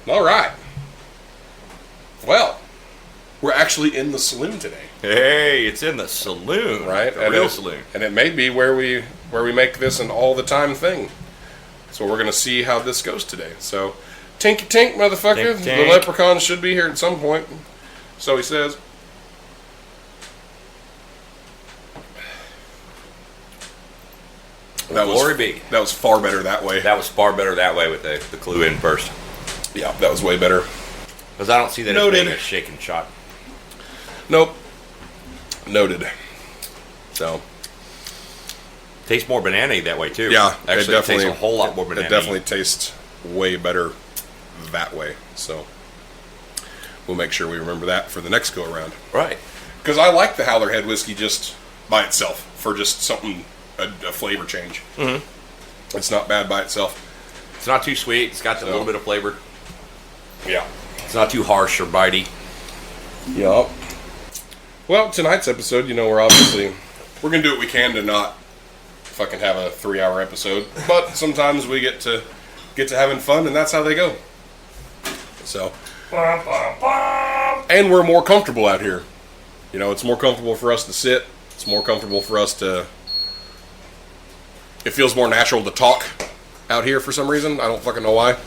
All right. Well, we're actually in the saloon today. Hey, it's in the saloon, right? The real saloon. And it may be where we make this an all the time thing. So we're gonna see how this goes today. So, tinky tink, motherfucker. Tink, tink. The leprechaun should be here at some point. So he says. Glory be. That was far better that way. That was far better that way with the clue in first. Yeah, that was way better. Because I don't see that Noted. as being a shaken shot. Nope. Noted. So. Tastes more banana-y that way, too. Yeah, Actually, it tastes a whole lot more banana-y. It definitely tastes way better that way. So, we'll make sure we remember that for the next go-around. Right. Because I like the Howler Head whiskey just by itself for just something, a flavor change. Mm-hmm. It's not bad by itself. It's not too sweet. It's got a little bit of flavor. Yeah. It's not too harsh or bitey. Yup. Well, tonight's episode, we're going to do what we can to not fucking have a 3-hour episode. But sometimes we get to having fun, and that's how they go. So. And we're more comfortable out here. It's more comfortable for us to sit. It's more comfortable for us to... It feels more natural to talk out here for some reason. I don't fucking know why.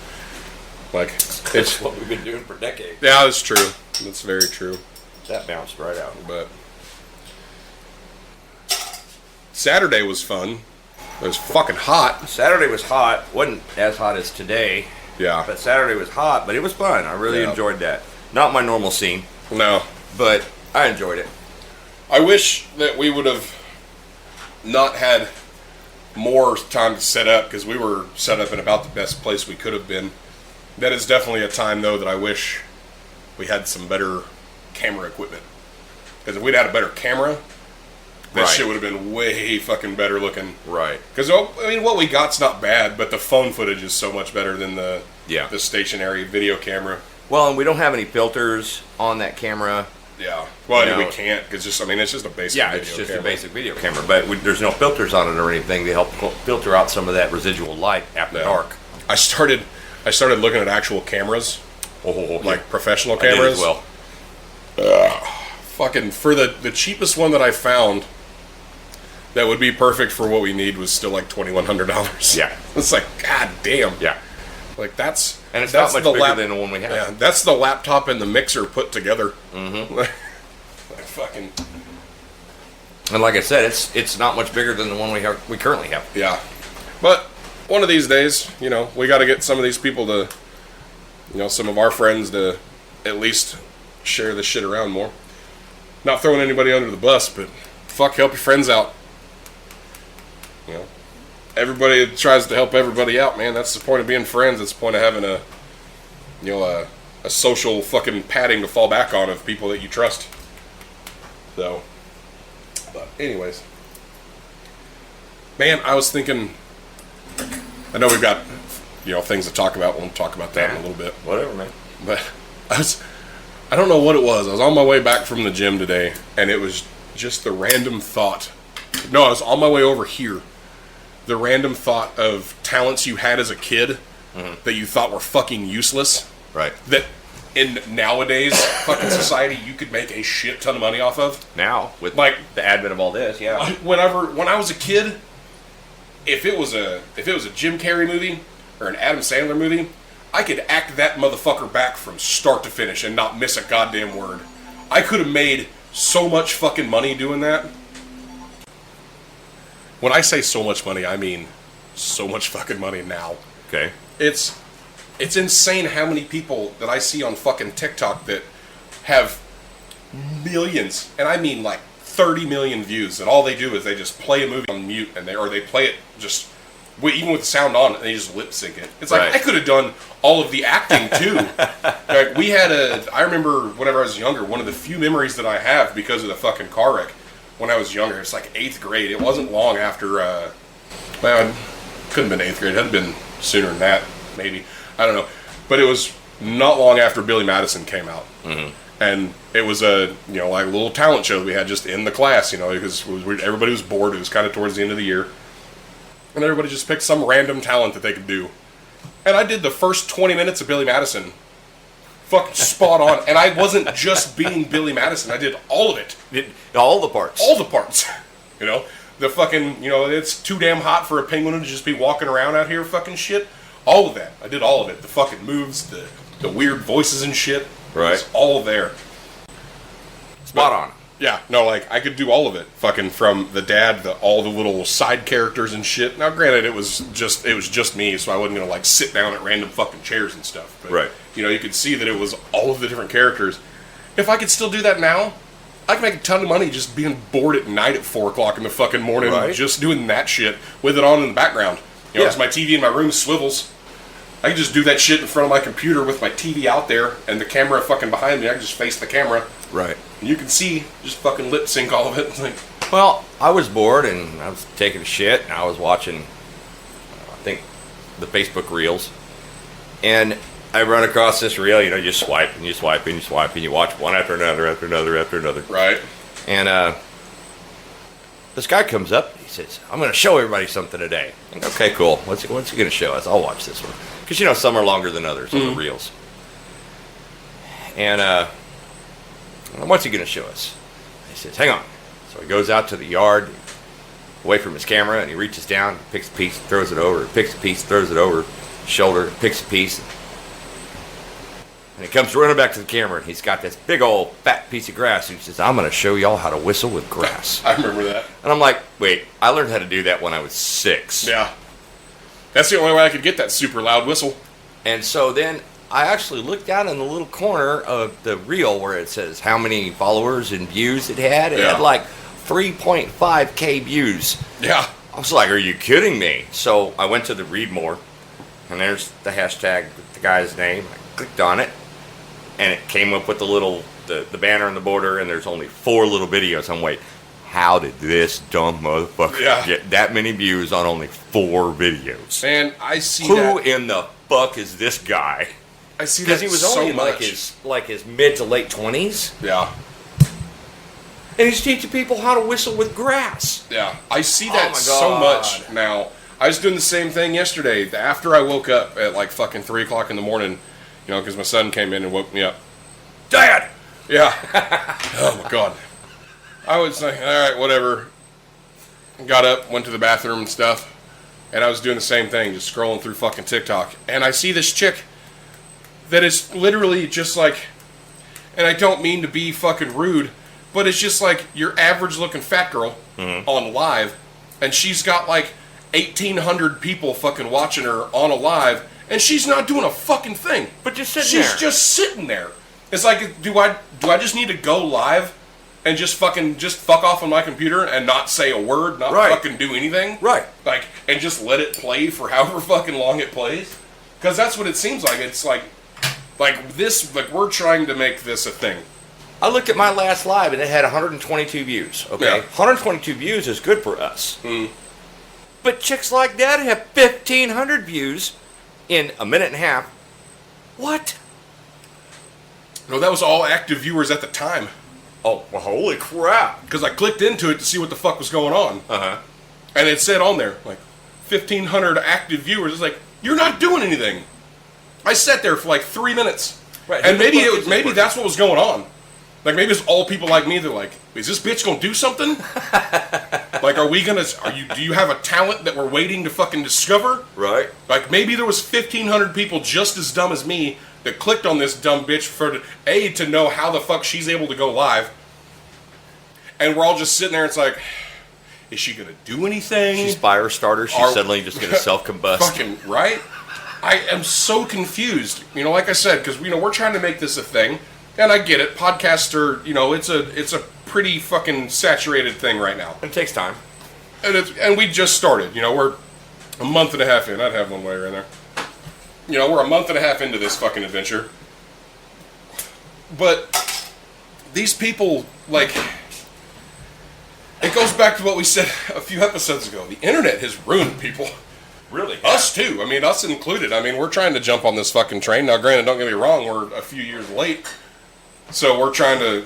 It's what we've been doing for decades. Yeah, that's true. That's very true. That bounced right out. But Saturday was fun. It was fucking hot. Saturday was hot. Wasn't as hot as today. Yeah. But Saturday was hot, but it was fun. I really enjoyed that. Not my normal scene. No. But I enjoyed it. I wish that we would have not had more time to set up, because we were set up in about the best place we could have been. That is definitely a time, though, that I wish we had some better camera equipment. Because if we'd had a better camera, that shit would have been way fucking better looking. Right. Because, what we got's not bad, but the phone footage is so much better than the stationary video camera. Well, and we don't have any filters on that camera. Yeah. Well, we can't, because it's just a basic video camera. Yeah, it's just a basic video camera, but there's no filters on it or anything to help filter out some of that residual light after dark. I started looking at actual cameras, like professional cameras. I did as well. Fucking, for the cheapest one that I found that would be perfect for what we need was still like $2,100. Yeah. It's like, god damn. Yeah. Like that's... And it's not much bigger than the one we have. Yeah, that's the laptop and the mixer put together. Mm-hmm. Like fucking... And like I said, it's not much bigger than the one we currently have. Yeah. But one of these days, we got to get some of these people to, some of our friends to at least share this shit around more. Not throwing anybody under the bus, but fuck, help your friends out. Everybody tries to help everybody out, man. That's the point of being friends. That's the point of having a social fucking padding to fall back on of people that you trust. So, but anyways, man, I was thinking. I know we've got things to talk about. We'll talk about that in a little bit. Whatever, man. But I don't know what it was. I was on my way back from the gym today, and it was just the random thought. No, I was on my way over here. The random thought of talents you had as a kid that you thought were fucking useless. Right. That in nowadays fucking society you could make a shit ton of money off of. Now, with like the advent of all this, yeah. When I was a kid, if it was a Jim Carrey movie or an Adam Sandler movie, I could act that motherfucker back from start to finish and not miss a goddamn word. I could have made so much fucking money doing that. When I say so much money, I mean so much fucking money now. Okay. It's insane how many people that I see on fucking TikTok that have millions, and I mean like 30 million views, and all they do is they just play a movie on mute, and they play it just even with the sound on, and they just lip sync it. It's like I could have done all of the acting too. Like I remember whenever I was younger, one of the few memories that I have because of the fucking car wreck. When I was younger, it's like 8th grade. It wasn't long after, it couldn't have been 8th grade. It had been sooner than that, maybe. I don't know. But it was not long after Billy Madison came out. Mm-hmm. And it was a little talent show that we had just in the class, because everybody was bored. It was kind of towards the end of the year. And everybody just picked some random talent that they could do. And I did the first 20 minutes of Billy Madison fucking spot on. And I wasn't just being Billy Madison. I did all of it. All the parts. All the parts. You know? The fucking, it's too damn hot for a penguin to just be walking around out here fucking shit. All of that. I did all of it. The fucking moves, the weird voices and shit. Right. It's all there. Spot on. Yeah, no, like, I could do all of it. Fucking from the dad, all the little side characters and shit. Now, granted, it was just me, so I wasn't gonna, like, sit down at random fucking chairs and stuff. But, right. You could see that it was all of the different characters. If I could still do that now, I could make a ton of money just being bored at night at 4 o'clock in the fucking morning, right. just doing that shit with it on in the background. Yeah. It's my TV in my room swivels. I can just do that shit in front of my computer with my TV out there and the camera fucking behind me. I can just face the camera. Right. And you can see, just fucking lip sync all of it. It's like, well, I was bored and I was taking a shit and I was watching, I think, the Facebook Reels. And I run across this reel, you just swipe and you swipe and you swipe and you watch one after another, after another, after another. Right. And this guy comes up, he says, I'm going to show everybody something today. I think, okay, cool. What's he going to show us? I'll watch this one. Because, some are longer than others on the reels. And what's he going to show us? He says, hang on. So he goes out to the yard, away from his camera, and he reaches down, picks a piece, throws it over, picks a piece, throws it over, shoulder, picks a piece. And he comes running back to the camera, and he's got this big old fat piece of grass, and he says, I'm going to show y'all how to whistle with grass. I remember that. And I'm like, wait, I learned how to do that when I was 6. Yeah. That's the only way I could get that super loud whistle. And so then I actually looked down in the little corner of the reel where it says how many followers and views it had. It had like 3.5K views. Yeah. I was like, are you kidding me? So I went to the read more, and there's the hashtag with the guy's name. I clicked on it, and it came up with the banner and the border, and there's only 4 little videos. I'm waiting. How did this dumb motherfucker get that many views on only 4 videos? Man, I see Who that. in the fuck is this guy? I see that Because he was so only in much. like his mid to late 20s. Yeah. And he's teaching people how to whistle with grass. Yeah. I see Oh that my so God. much now. I was doing the same thing yesterday. After I woke up at like fucking 3 o'clock in the morning, because my son came in and woke me up. Dad! Yeah. Oh my God. I was like, all right, whatever. Got up, went to the bathroom and stuff, and I was doing the same thing, just scrolling through fucking TikTok. And I see this chick that is literally just like, and I don't mean to be fucking rude, but it's just like your average looking fat girl on live, and she's got like 1,800 people fucking watching her on a live, and she's not doing a fucking thing. But just sitting there. She's just sitting there. It's like, do I just need to go live and just fuck off on my computer and not say a word, not fucking do anything? Right. Like, and just let it play for however fucking long it plays? Because that's what it seems like. It's like this, like we're trying to make this a thing. I looked at my last live and it had 122 views. Okay, Yeah. 122 views is good for us. But chicks like that have 1,500 views in a minute and a half. What? No, that was all active viewers at the time. Oh, well, holy crap! Because I clicked into it to see what the fuck was going on. Uh-huh. And it said on there, like, 1,500 active viewers. It's like, you're not doing anything. I sat there for like 3 minutes. Right. And maybe that's what was going on. Like, maybe it's all people like me that are like, is this bitch gonna do something? Like, do you have a talent that we're waiting to fucking discover? Right. Like, maybe there was 1,500 people just as dumb as me that clicked on this dumb bitch to know how the fuck she's able to go live. And we're all just sitting there, it's like, is she gonna do anything? She's fire starter. She's suddenly just gonna self-combust. Fucking, right? I am so confused. Like I said, because, we're trying to make this a thing. And I get it. Podcasts are, it's a pretty fucking saturated thing right now. It takes time. And we just started. We're a month and a half in. I'd have one way right there. We're a month and a half into this fucking adventure. But these people, like, it goes back to what we said a few episodes ago. The internet has ruined people. Really? Us too. I mean, us included. I mean, we're trying to jump on this fucking train. Now, granted, don't get me wrong, we're a few years late. So we're trying to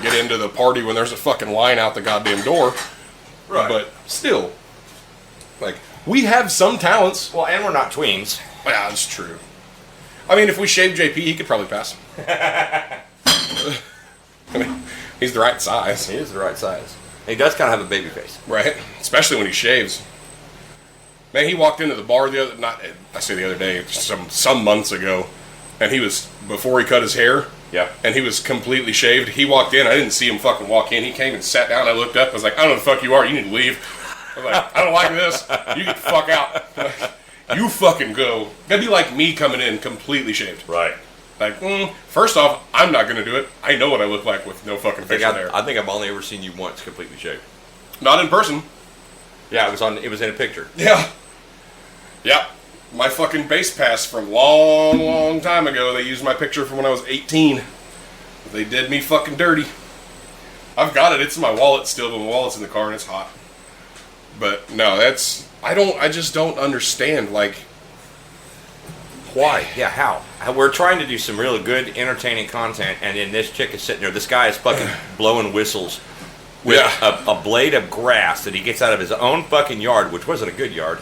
get into the party when there's a fucking line out the goddamn door. Right. But still, like, we have some talents. Well, and we're not tweens. Yeah, that's true. I mean, if we shave JP, he could probably pass. I mean, he's the right size. He is the right size. He does kind of have a baby face. Right? Especially when he shaves. Man, he walked into the bar the other day, some months ago, and he was, before he cut his hair, Yeah. and he was completely shaved. He walked in, I didn't see him fucking walk in. He came and sat down, I looked up, I was like, I don't know who the fuck you are, you need to leave. I was like, I don't like this, you get the fuck out. You fucking go. That'd be like me coming in completely shaved. Right. Like, first off, I'm not going to do it. I know what I look like with no fucking facial hair. I think I've only ever seen you once completely shaved. Not in person. Yeah, it was in a picture. Yeah. Yep. My fucking base pass from long time ago, they used my picture from when I was 18. They did me fucking dirty. I've got it. It's in my wallet still, but my wallet's in the car and it's hot. But no, I just don't understand, like, why? Yeah, how? We're trying to do some really good, entertaining content, and then this chick is sitting there. This guy is fucking blowing whistles with a blade of grass that he gets out of his own fucking yard, which wasn't a good yard.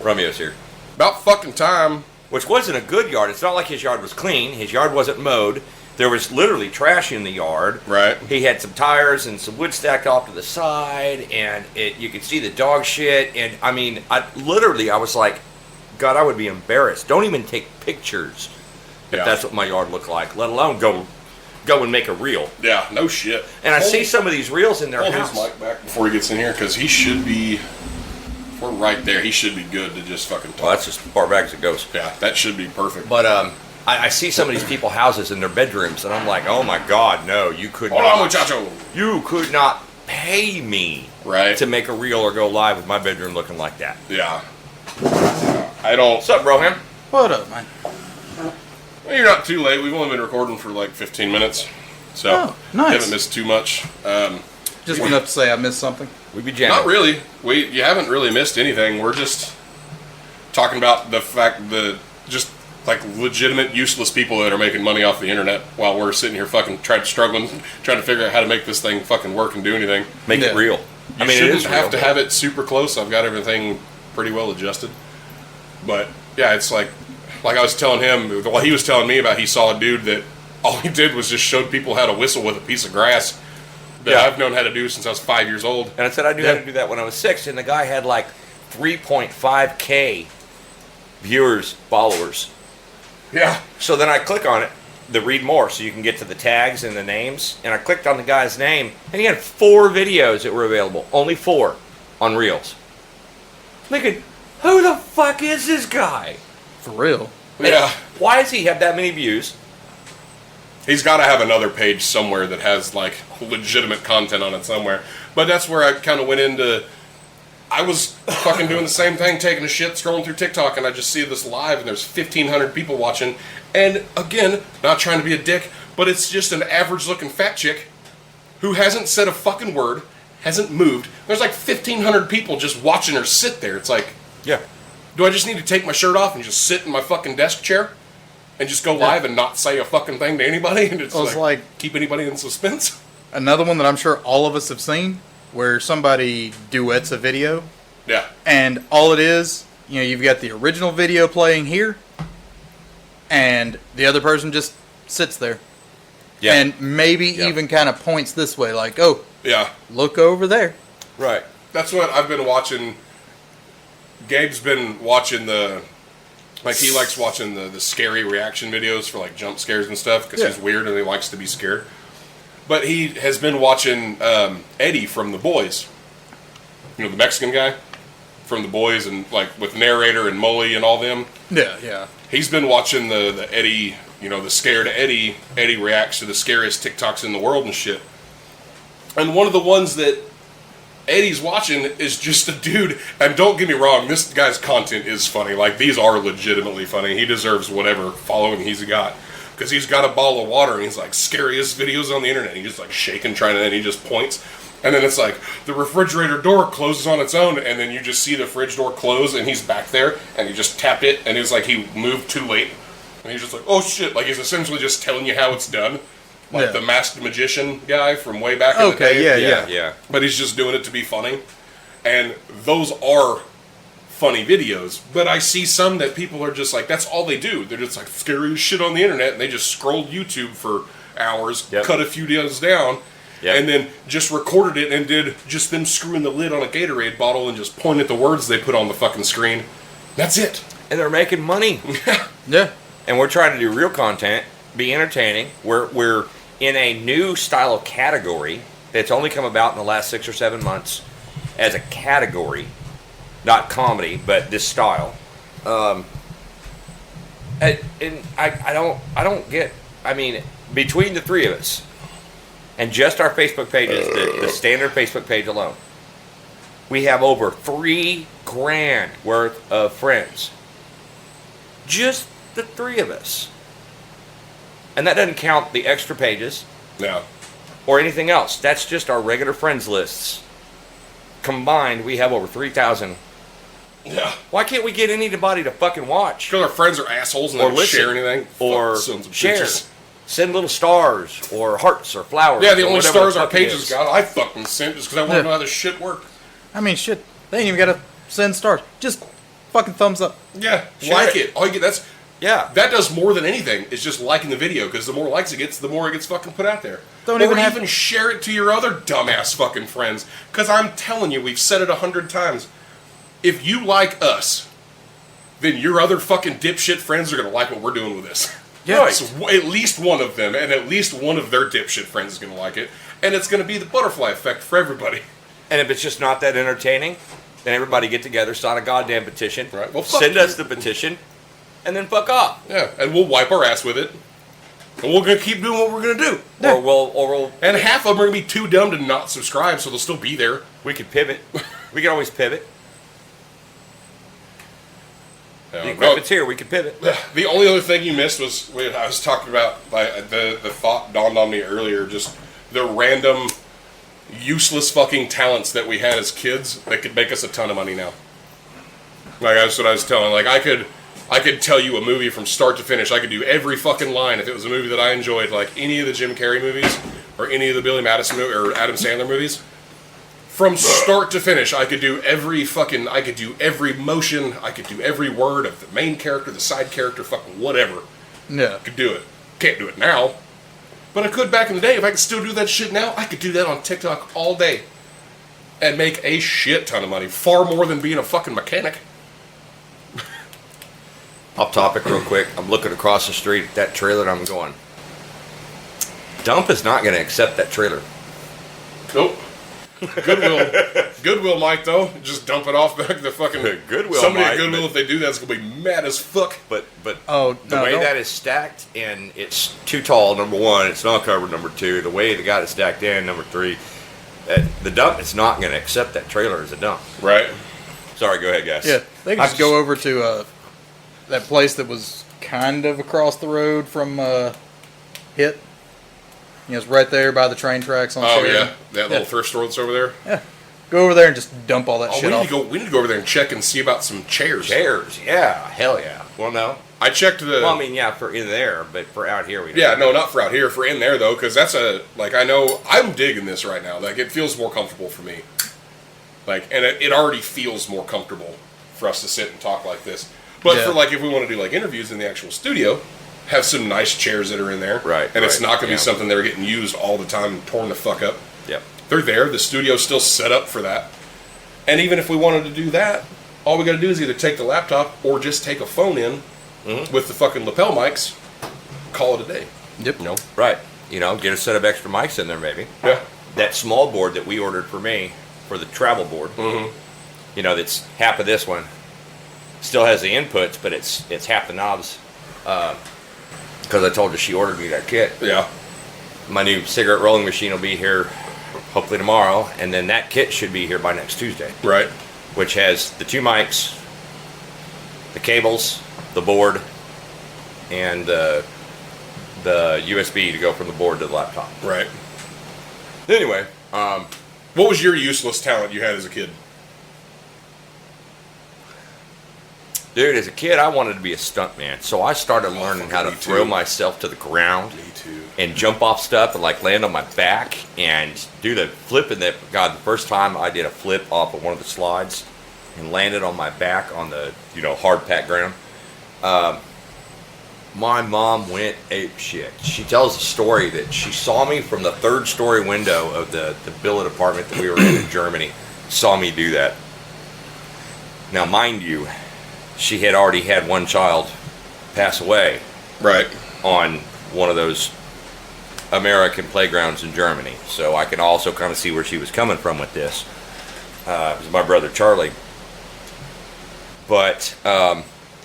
Romeo's here. About fucking time. Which wasn't a good yard. It's not like his yard was clean. His yard wasn't mowed. There was literally trash in the yard. Right. He had some tires and some wood stacked off to the side, and you could see the dog shit. And I mean, I was like, God, I would be embarrassed. Don't even take pictures if that's what my yard looked like, let alone go and make a reel. Yeah, no shit. And I see some of these reels in their house. Hold his mic back before he gets in here, because he should be, if we're right there, he should be good to just fucking talk. Well, that's as far back as it goes. Yeah, that should be perfect. But I see some of these people's houses in their bedrooms, and I'm like, oh my God, no, you could Hold not. on, muchacho. You could not pay me to make a reel or go live with my bedroom looking like that. Yeah. I don't. What's up, Broham? What up, man? Well, you're not too late. We've only been recording for like 15 minutes. So, nice. Haven't missed too much. Just enough to say I missed something. We be jamming. Not really. You haven't really missed anything. We're just talking about the fact that just like legitimate useless people that are making money off the internet while we're sitting here fucking trying to figure out how to make this thing fucking work and do anything. Make it real. You shouldn't have to have it super close. I've got everything pretty well adjusted. But yeah, it's like I was telling him, well, he was telling me about, he saw a dude that all he did was just showed people how to whistle with a piece of grass that I've known how to do since I was 5 years old. And I said I knew how to do that when I was 6, and the guy had like 3.5K followers. Yeah. So then I click on it, the read more, so you can get to the tags and the names, and I clicked on the guy's name, and he had 4 videos that were available, only 4 on Reels. Thinking, who the fuck is this guy? For real. Yeah. And why does he have that many views? He's got to have another page somewhere that has like legitimate content on it somewhere. But that's where I kind of went into. I was fucking doing the same thing, taking a shit, scrolling through TikTok, and I just see this live, and there's 1,500 people watching. And again, not trying to be a dick, but it's just an average-looking fat chick who hasn't said a fucking word, hasn't moved. There's like 1,500 people just watching her sit there. It's like, Yeah. do I just need to take my shirt off and just sit in my fucking desk chair and just go live and not say a fucking thing to anybody and just like keep anybody in suspense? Another one that I'm sure all of us have seen, where somebody duets a video, Yeah. and all it is, you've got the original video playing here, and the other person just sits there. Yeah. And maybe even kind of points this way, like, oh, Yeah. look over there. Right. That's what I've been watching. Gabe's been watching he likes watching the scary reaction videos for like jump scares and stuff because he's weird and he likes to be scared. But he has been watching Eddie from The Boys. You know, the Mexican guy from The Boys, and like with narrator and Mully and all them. Yeah, yeah. He's been watching the Eddie, the scared Eddie. Eddie reacts to the scariest TikToks in the world and shit. And one of the ones that Eddie's watching is just a dude, and don't get me wrong, this guy's content is funny. Like, these are legitimately funny. He deserves whatever following he's got. Because he's got a bottle of water, and he's like, scariest videos on the internet. He's just like shaking, and he just points. And then it's like, the refrigerator door closes on its own, and then you just see the fridge door close, and he's back there, and he just tapped it, and it was like he moved too late. And he's just like, oh shit, like he's essentially just telling you how it's done. Like the masked magician guy from way back in the day. Yeah. But he's just doing it to be funny. And those are funny videos. But I see some that people are just like, that's all they do. They're just like scary as shit on the internet, and they just scrolled YouTube for hours, cut a few videos down, and then just recorded it and did just them screwing the lid on a Gatorade bottle and just point at the words they put on the fucking screen. That's it. And they're making money. Yeah. And we're trying to do real content, be entertaining. We're in a new style of category that's only come about in the last 6 or 7 months as a category, not comedy, but this style. And I don't get. I mean, between the three of us, and just our Facebook pages, the standard Facebook page alone, we have over $3,000 worth of friends. Just the three of us. And that doesn't count the extra pages. No. Or anything else. That's just our regular friends lists. Combined, we have over 3,000. Yeah. Why can't we get anybody to fucking watch? Because our friends are assholes and they don't share anything. Or share. Bitches. Send little stars or hearts or flowers. Yeah, the only stars our fuck pages got, I fucking sent just because I want to know how this shit works. I mean, shit. They ain't even got to send stars. Just fucking thumbs up. Yeah, Share like it. it. All you get, that does more than anything. It's just liking the video, because the more likes it gets, the more it gets fucking put out there. Don't or even share it to your other dumbass fucking friends. Because I'm telling you, we've said it 100 times. If you like us, then your other fucking dipshit friends are going to like what we're doing with this. Yeah. Right. So at least one of them, and at least one of their dipshit friends is going to like it. And it's going to be the butterfly effect for everybody. And if it's just not that entertaining, then everybody get together, sign a goddamn petition. Right. Well, send us the petition, and then fuck off. Yeah, and we'll wipe our ass with it. And we're going to keep doing what we're going to do. Or we'll... And half of them are going to be too dumb to not subscribe, so they'll still be there. We could pivot. We can always pivot. The equipment's here. We could pivot. The only other thing you missed was when I was talking about, like, the thought dawned on me earlier, just the random, useless fucking talents that we had as kids that could make us a ton of money now. Like, that's what I was telling. Like, I could tell you a movie from start to finish. I could do every fucking line if it was a movie that I enjoyed, like any of the Jim Carrey movies or any of the Billy Madison or Adam Sandler movies. From start to finish, I could do every motion, I could do every word of the main character, the side character, fucking whatever. Yeah. I could do it. Can't do it now. But I could back in the day. If I could still do that shit now, I could do that on TikTok all day. And make a shit ton of money. Far more than being a fucking mechanic. Off topic real quick. I'm looking across the street at that trailer and I'm going, Dump is not going to accept that trailer. Nope. Goodwill might though. Just dump it off back the fucking Goodwill. Somebody might, at Goodwill, if they do that, it's gonna be mad as fuck. But the way that is stacked, and it's too tall. Number one, it's not covered. Number two, the way they got it stacked in. Number three, the dump is not going to accept that trailer as a dump. Right. Sorry, go ahead, guys. Yeah, they can just go over to that place that was kind of across the road from Hit. You know, it's right there by the train tracks on Sheridan. Yeah, that little thrift store that's over there. Yeah, go over there and just dump all that shit off. We need to go over there and check and see about some chairs. Chairs, yeah, hell yeah. Well, no, I checked the. Well, I mean, yeah, for in there, but for out here, we don't. Yeah, no, not for out here. For in there though, because that's I know I'm digging this right now. Like, it feels more comfortable for me. Like, and it already feels more comfortable for us to sit and talk like this. But for like, if we want to do like interviews in the actual studio, have some nice chairs that are in there. Right. And it's not going to be something that are getting used all the time and torn the fuck up. Yep. They're there. The studio's still set up for that. And even if we wanted to do that, all we got to do is either take the laptop or just take a phone in with the fucking lapel mics, call it a day. Yep. You know, right. You know, get a set of extra mics in there maybe. Yeah. That small board that we ordered for me, for the travel board, you know, that's half of this one. Still has the inputs, but it's half the knobs. Because I told her she ordered me that kit. Yeah. My new cigarette rolling machine will be here hopefully tomorrow, and then that kit should be here by next Tuesday. Right. Which has the two mics, the cables, the board, and the USB to go from the board to the laptop. Right. Anyway, what was your useless talent you had as a kid? dude, as a kid, I wanted to be a stuntman, so I started learning how to throw myself to the ground. Me too. And jump off stuff and like land on my back and do the flip. And that, God, the first time I did a flip off of one of the slides, and landed on my back on the, hard packed ground. My mom went ape shit. She tells a story that she saw me from the 3rd story window of the billet apartment that we were in Germany. Saw me do that. Now, mind you, she had already had one child pass away. Right. On one of those American playgrounds in Germany. So I can also kind of see where she was coming from with this. It was my brother Charlie. But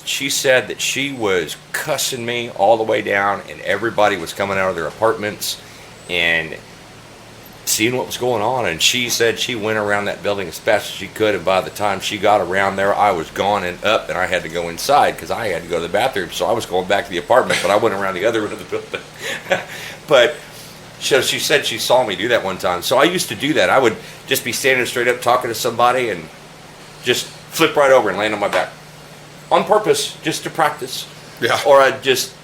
she said that she was cussing me all the way down, and everybody was coming out of their apartments and seeing what was going on. And she said she went around that building as fast as she could, and by the time she got around there, I was gone and up, and I had to go inside because I had to go to the bathroom. So I was going back to the apartment, but I went around the other end of the building. But she said she saw me do that one time. So I used to do that. I would just be standing straight up talking to somebody and just flip right over and land on my back on purpose, just to practice. Yeah. Or I'd just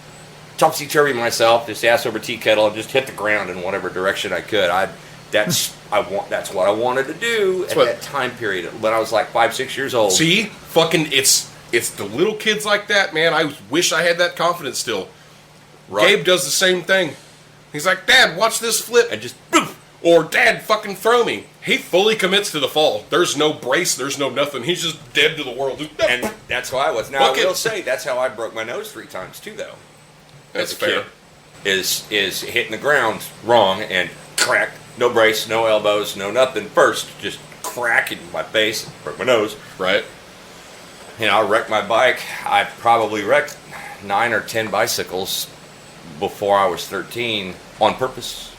topsy-turvy myself, just ass over tea kettle, and just hit the ground in whatever direction I could. That's what I wanted to do at that time period when I was like 5, 6 years old. See, fucking, it's the little kids like that, man. I wish I had that confidence still. Right. Gabe does the same thing. He's like, Dad, watch this flip, and just poof. Or Dad, fucking throw me. He fully commits to the fall. There's no brace. There's no nothing. He's just dead to the world. And that's how I was. Now, I will say, that's how I broke my nose 3 times, too, though. That's fair. Is hitting the ground wrong and crack. No brace, no elbows, no nothing. First, just cracking my face, broke my nose. Right. I wrecked my bike. I probably wrecked 9 or 10 bicycles before I was 13 on purpose.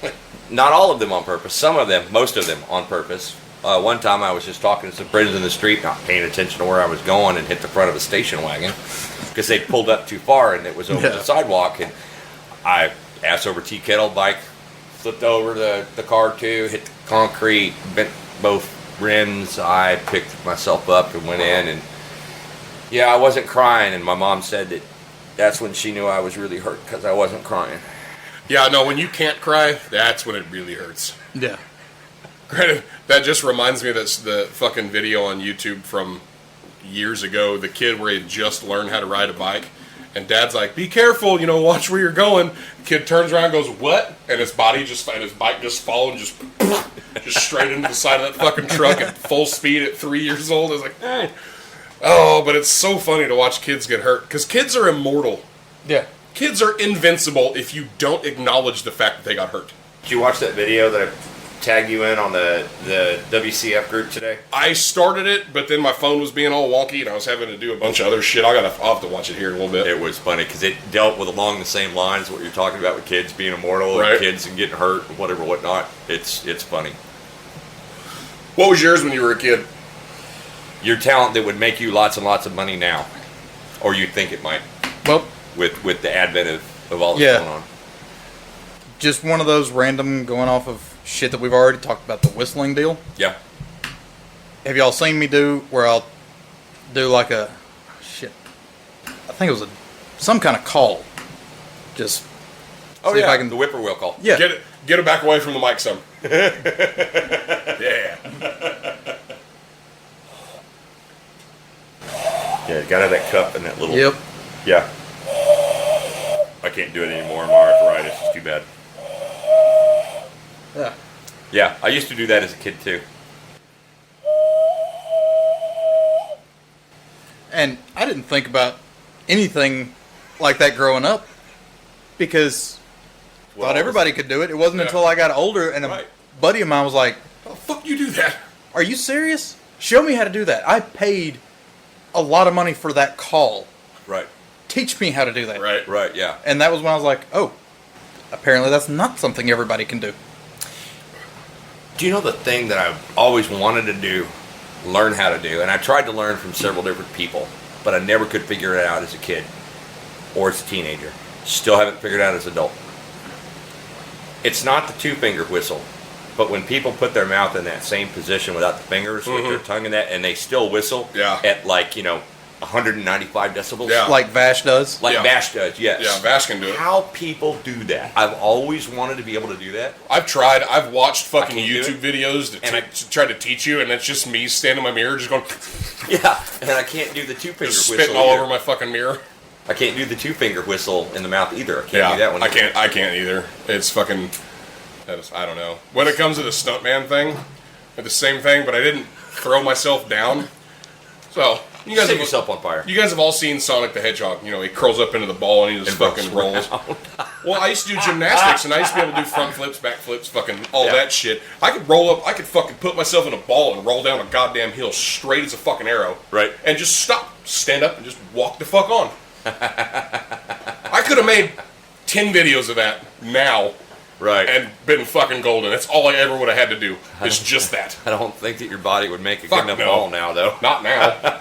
Not all of them on purpose. Some of them, most of them on purpose. One time I was just talking to some friends in the street, not paying attention to where I was going, and hit the front of a station wagon because they pulled up too far and it was over the sidewalk. And I ass over tea kettle, bike flipped over the car too, hit the concrete, bent both rims. I picked myself up and went in, and I wasn't crying. And my mom said that's when she knew I was really hurt because I wasn't crying. Yeah, no, when you can't cry, that's when it really hurts. Yeah. Granted, that just reminds me of the fucking video on YouTube from years ago, the kid where he had just learned how to ride a bike, and Dad's like, be careful, watch where you're going. The kid turns around and goes, what? And his bike just followed, just straight into the side of that fucking truck at full speed at 3 years old. I was like, oh, but it's so funny to watch kids get hurt, because kids are immortal. Yeah. Kids are invincible if you don't acknowledge the fact that they got hurt. Did you watch that video that I tagged you in on the WCF group today? I started it, but then my phone was being all wonky, and I was having to do a bunch of other shit. I'll have to watch it here in a little bit. It was funny, because it dealt with along the same lines what you're talking about with kids being immortal, right, and kids and getting hurt, and whatnot. It's funny. What was yours when you were a kid? Your talent that would make you lots and lots of money now. Or you think it might. Well, with the advent of all this going on. Just one of those random going off of shit that we've already talked about, the whistling deal. Yeah. Have y'all seen me do where I'll do like I think it was some kind of call. Just see if I can, the whippoorwill call. Yeah. Get it back away from the mic some. Yeah. Yeah, you gotta have that cup and that little. Yep. Yeah. I can't do it anymore. My arthritis is too bad. Yeah. Yeah, I used to do that as a kid too. And I didn't think about anything like that growing up because I thought everybody could do it. It wasn't until I got older and a buddy of mine was like, "How the fuck you do that? Are you serious? Show me how to do that. I paid a lot of money for that call. Right. Teach me how to do that." Right, yeah. And that was when I was like, oh, apparently that's not something everybody can do. Do you know the thing that I've always wanted to do, learn how to do, and I tried to learn from several different people, but I never could figure it out as a kid or as a teenager. Still haven't figured it out as an adult. It's not the 2-finger whistle, but when people put their mouth in that same position without the fingers, with their tongue in that, and they still whistle at 195 decibels. Yeah. Like Vash does. Like Yeah. Bash does, yes. Yeah, Vash can do it. How people do that. I've always wanted to be able to do that. I've tried. I've watched fucking can't do YouTube it. videos And to try to teach you, and it's just me standing in my mirror just going, Yeah, and I can't do the two-finger just whistle spitting all either. over my fucking mirror. I can't do the two-finger whistle in the mouth either. I can't Yeah, do that one. I can't either. It's fucking, I don't know. When it comes to the stuntman thing, it's the same thing, but I didn't throw myself down. So, you guys Set have, yourself on fire. you guys have all seen Sonic the Hedgehog. You know, he curls up into the ball and he just And fucking rolls rolls. Well, I used to do gymnastics, and I used to be able to do front flips, back flips, fucking all Yeah. that shit. I could roll up, I could fucking put myself in a ball and roll down a goddamn hill straight as a fucking arrow. Right. And just stop, stand up, and just walk the fuck on. I could have made 10 videos of that now Right. and been fucking golden. That's all I ever would have had to do. It's just that. I don't think that your body would make a Fuck good enough no. ball now, though. Not now.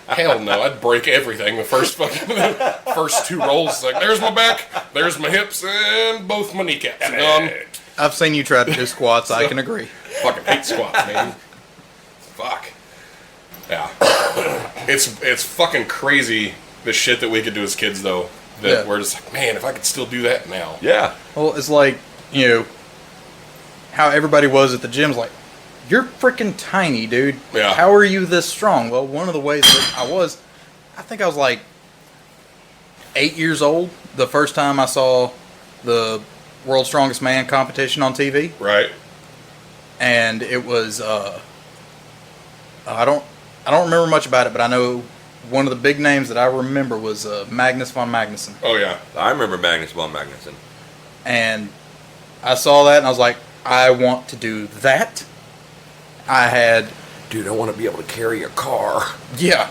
Hell no, I'd break everything. The first fucking first two rolls, like there's my back, there's my hips, and both my kneecaps are gone. I've seen you try to do squats. I can agree. Fucking hate squats, man. Fuck. Yeah. It's fucking crazy the shit that we could do as kids though. That Yeah. we're just like, man, if I could still do that now. Yeah. Well, it's like, you know, how everybody was at the gym's like, you're freaking tiny, dude. Yeah. How are you this strong? Well, one of the ways that I think I was like 8 years old the first time I saw the World's Strongest Man competition on TV. Right? And it was, I don't remember much about it, but I know one of the big names that I remember was Magnus von Magnuson. Oh yeah. I remember Magnus von Magnuson. And I saw that and I was like, I want to do that. I had, Dude, I want to be able to carry a car. yeah.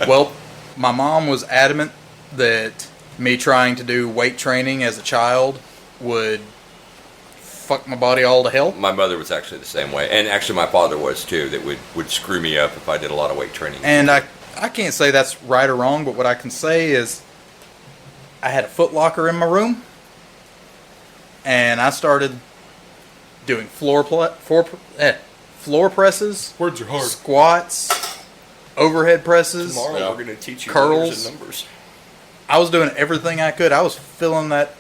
Well, my mom was adamant that me trying to do weight training as a child would fuck my body all to hell. My mother was actually the same way. And actually my father was too. That would screw me up if I did a lot of weight training. And I can't say that's right or wrong, but what I can say is I had a Foot Locker in my room, and I started doing floor presses, Words are hard. squats, overhead presses. Tomorrow Yeah. we're going to teach you Curls. letters and numbers. I was doing everything I could. I was filling that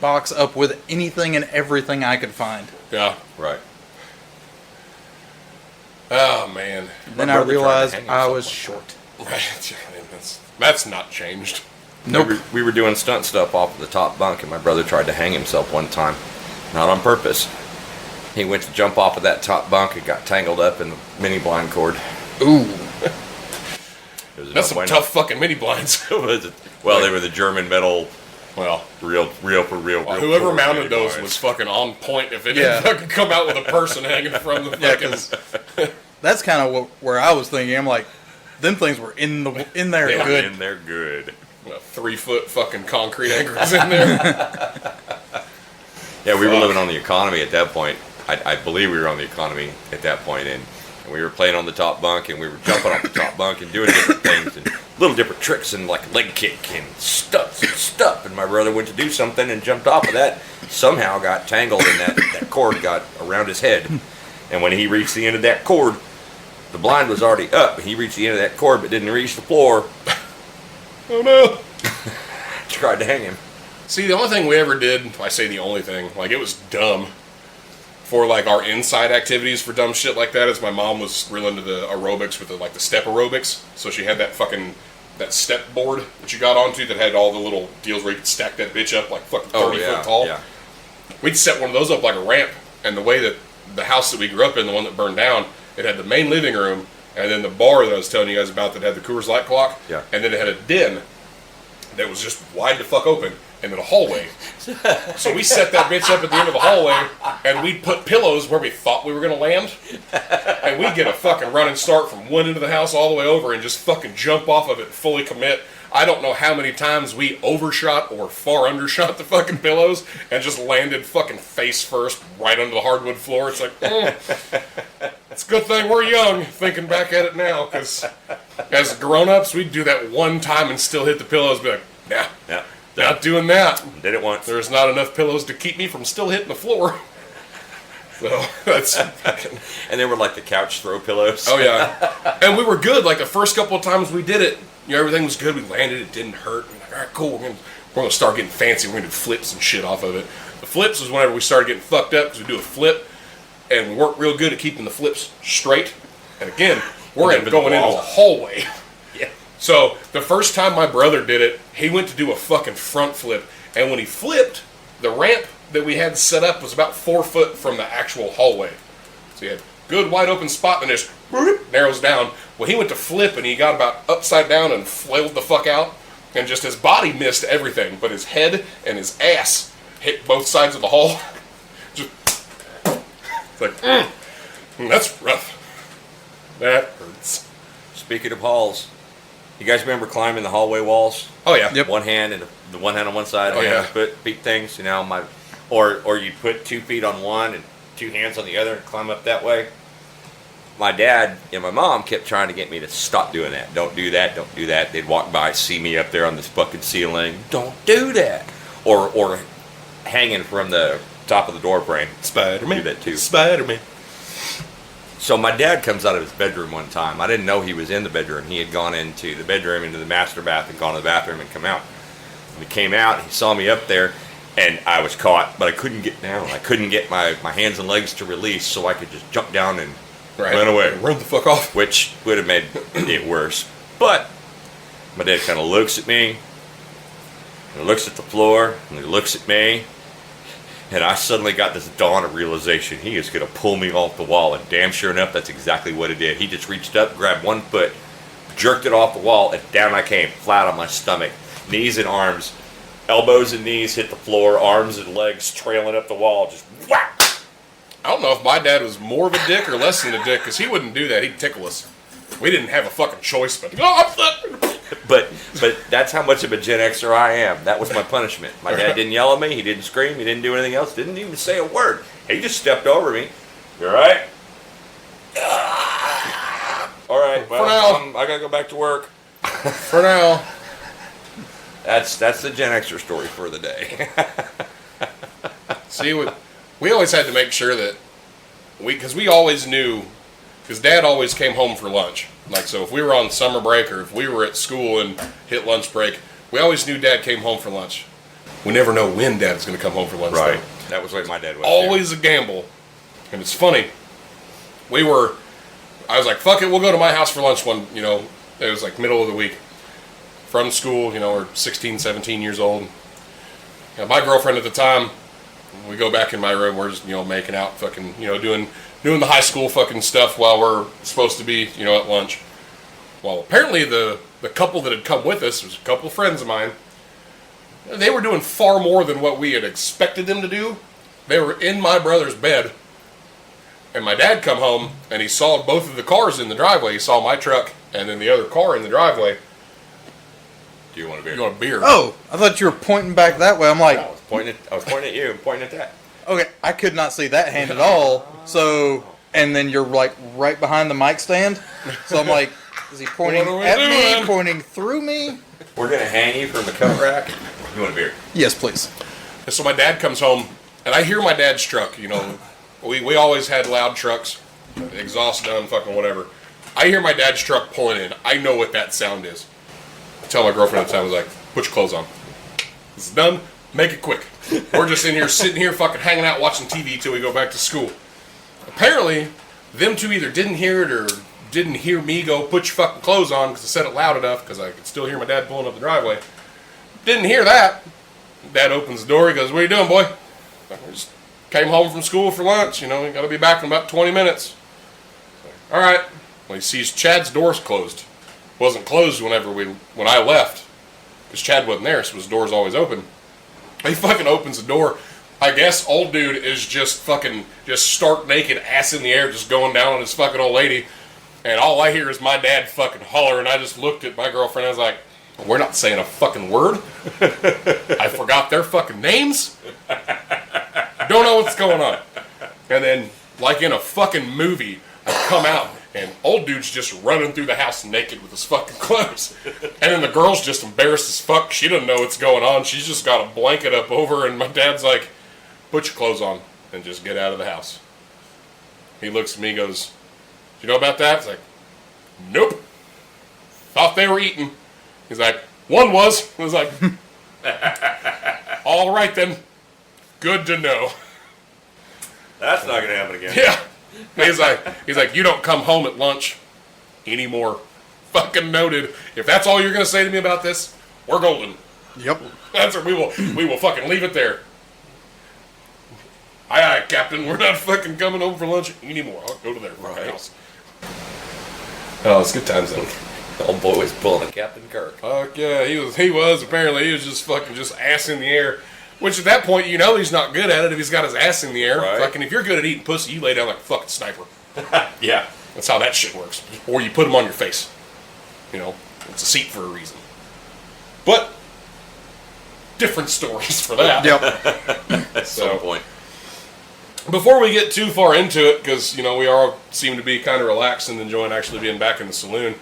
box up with anything and everything I could find. Yeah. Right. Oh man. Then My I brother tried to realized hang I himself was one short. Right. That's not changed. Nope. We were doing stunt stuff off of the top bunk, and my brother tried to hang himself one time. Not on purpose. He went to jump off of that top bunk and got tangled up in the mini blind cord. Ooh. It was That's some tough fucking mini blinds. Well, they were the German metal, Well, real for real. well, real whoever cord mounted mini those blinds. was fucking on point. If it Yeah. didn't fucking come out with a person hanging from the Yeah, fucking. 'cause that's kind of where I was thinking. I'm like, them things were in there Yeah. good. And they're good. 3-foot fucking concrete anchors in there. Yeah, we were Fuck. living on the economy at that point. I believe we were on the economy at that point, and we were playing on the top bunk, and we were jumping off the top bunk and doing different things and little different tricks and like leg kick and stuff. And my brother went to do something and jumped off of that. Somehow got tangled, and that cord got around his head. And when he reached the end of that cord, the blind was already up. He reached the end of that cord, but didn't reach the floor. Oh no. Tried to hang him. See, the only thing we ever did, I say the only thing, like it was dumb, for like our inside activities for dumb shit like that, is my mom was real into the aerobics with the step aerobics. So she had that step board that you got onto that had all the little deals where you could stack that bitch up like fucking 30 foot tall. Yeah. We'd set one of those up like a ramp, and the way that the house that we grew up in, the one that burned down, it had the main living room, and then the bar that I was telling you guys about that had the Coors Light clock, Yeah. and then it had a den that was just wide the fuck open, and then a hallway. So we set that bitch up at the end of the hallway, and we'd put pillows where we thought we were going to land, and we'd get a fucking running start from one end of the house all the way over and just fucking jump off of it and fully commit. I don't know how many times we overshot or far undershot the fucking pillows and just landed fucking face first right under the hardwood floor. It's like, it's a good thing we're young, thinking back at it now, because as grown-ups, we'd do that one time and still hit the pillows, be like, nah, Yeah. not doing that. Did it once. There's not enough pillows to keep me from still hitting the floor. Well, that's. And they were like the couch throw pillows. Oh yeah, and we were good. Like the first couple of times we did it, everything was good. We landed, it didn't hurt. We're like, all right, cool. We're gonna start getting fancy. We're gonna do flips and shit off of it. The flips was whenever we started getting fucked up because we do a flip, and we weren't real good at keeping the flips straight. And again, we're going into the hallway. Yeah. So the first time my brother did it, he went to do a fucking front flip, and when he flipped, the ramp that we had set up was about 4 foot from the actual hallway. So you had good wide open spot and just narrows down. Well, he went to flip and he got about upside down and flailed the fuck out, and just his body missed everything, but his head and his ass hit both sides of the hall. Just it's like that's rough. That hurts. Speaking of halls, you guys remember climbing the hallway walls? Oh yeah. Yep. One hand and the one hand on one side. Oh, hand yeah. on the feet things. You know, or you put 2 feet on one and 2 hands on the other and climb up that way. My dad and my mom kept trying to get me to stop doing that. Don't do that. Don't do that. They'd walk by, see me up there on this fucking ceiling. Don't do that. Or hanging from the top of the door frame. Spider-Man. Do that too. Spider-Man. So my dad comes out of his bedroom one time. I didn't know he was in the bedroom. He had gone into the bedroom, into the master bath, and gone to the bathroom and come out. And he came out, and he saw me up there, and I was caught, but I couldn't get down. I couldn't get my hands and legs to release so I could just jump down and run away. Run the fuck off. Which would have made it worse. But my dad kind of looks at me, and he looks at the floor, and he looks at me, and I suddenly got this dawn of realization. He is going to pull me off the wall, and damn sure enough, that's exactly what it did. He just reached up, grabbed one foot, jerked it off the wall, and down I came, flat on my stomach, knees and arms. Elbows and knees hit the floor, arms and legs trailing up the wall, just whack! I don't know if my dad was more of a dick or less than a dick, because he wouldn't do that. He'd tickle us. We didn't have a fucking choice but to go, But that's how much of a Gen Xer I am. That was my punishment. My dad didn't yell at me. He didn't scream. He didn't do anything else. Didn't even say a word. He just stepped over me. You all right? All right. Well, For now. I got to go back to work. For now. That's the Gen Xer story for the day. See, we always had to make sure that because we always knew, because Dad always came home for lunch. Like, so if we were on summer break or if we were at school and hit lunch break, we always knew Dad came home for lunch. We never know when Dad's going to come home for lunch. Right. Though. That was what my dad was. Always a gamble. And it's funny. I was like, fuck it, we'll go to my house for lunch it was like middle of the week. From school, we're 16, 17 years old. My girlfriend at the time, we go back in my room, we're just, making out, fucking, doing the high school fucking stuff while we're supposed to be, at lunch. Well, apparently the couple that had come with us, was a couple of friends of mine, they were doing far more than what we had expected them to do. They were in my brother's bed, and my dad come home, and he saw both of the cars in the driveway. He saw my truck, and then the other car in the driveway. Do you want a beer? You want a beer? Oh, I thought you were pointing back that way. I'm like, I was pointing at you and pointing at that. okay, I could not see that hand at all. So, and then you're like right behind the mic stand. So I'm like, is he pointing at me, pointing through me? We're going to hang you from the coat rack. You want a beer? Yes, please. And so my dad comes home, and I hear my dad's truck. We always had loud trucks, exhaust done, fucking whatever. I hear my dad's truck pulling in. I know what that sound is. I tell my girlfriend at the time, I was like, put your clothes on. This is done. Make it quick. We're just in here, sitting here, fucking hanging out, watching TV till we go back to school. Apparently, them two either didn't hear it or didn't hear me go, put your fucking clothes on, because I said it loud enough, because I could still hear my dad pulling up the driveway. Didn't hear that. Dad opens the door. He goes, what are you doing, boy? We just came home from school for lunch. We got to be back in about 20 minutes. All right. Well, he sees Chad's door's closed. Wasn't closed when I left, because Chad wasn't there, so his door's always open. He fucking opens the door. I guess old dude is just stark naked, ass in the air, just going down on his fucking old lady, and all I hear is my dad fucking holler, and I just looked at my girlfriend, I was like, we're not saying a fucking word. I forgot their fucking names. Don't know what's going on. And then, like in a fucking movie, I come out, and old dude's just running through the house naked with his fucking clothes. And then the girl's just embarrassed as fuck. She doesn't know what's going on. She's just got a blanket up over her, and my dad's like, put your clothes on and just get out of the house. He looks at me and goes, "You know about that?" It's like, "Nope. Thought they were eating." He's like, "One was." I was like, "All right then. Good to know." That's not gonna happen again. Yeah. He's like, "You don't come home at lunch anymore." Fucking noted. If that's all you're gonna say to me about this, we're golden. Yep. That's what we will fucking leave it there. Aye, Captain. We're not fucking coming home for lunch anymore. I'll go to their house. Oh, it's good times though. Old boy was pulling a Captain Kirk. Fuck yeah, he was. Apparently, he was just fucking just ass in the air. Which at that point, you know he's not good at it if he's got his ass in the air. Right. Fucking, if you're good at eating pussy, you lay down like a fucking sniper. Yeah. That's how that shit works. Or you put them on your face. You know, it's a seat for a reason. But different stories for that. Yep. At some point. Before we get too far into it, because, you know, we all seem to be kind of relaxed and enjoying actually being back in the saloon,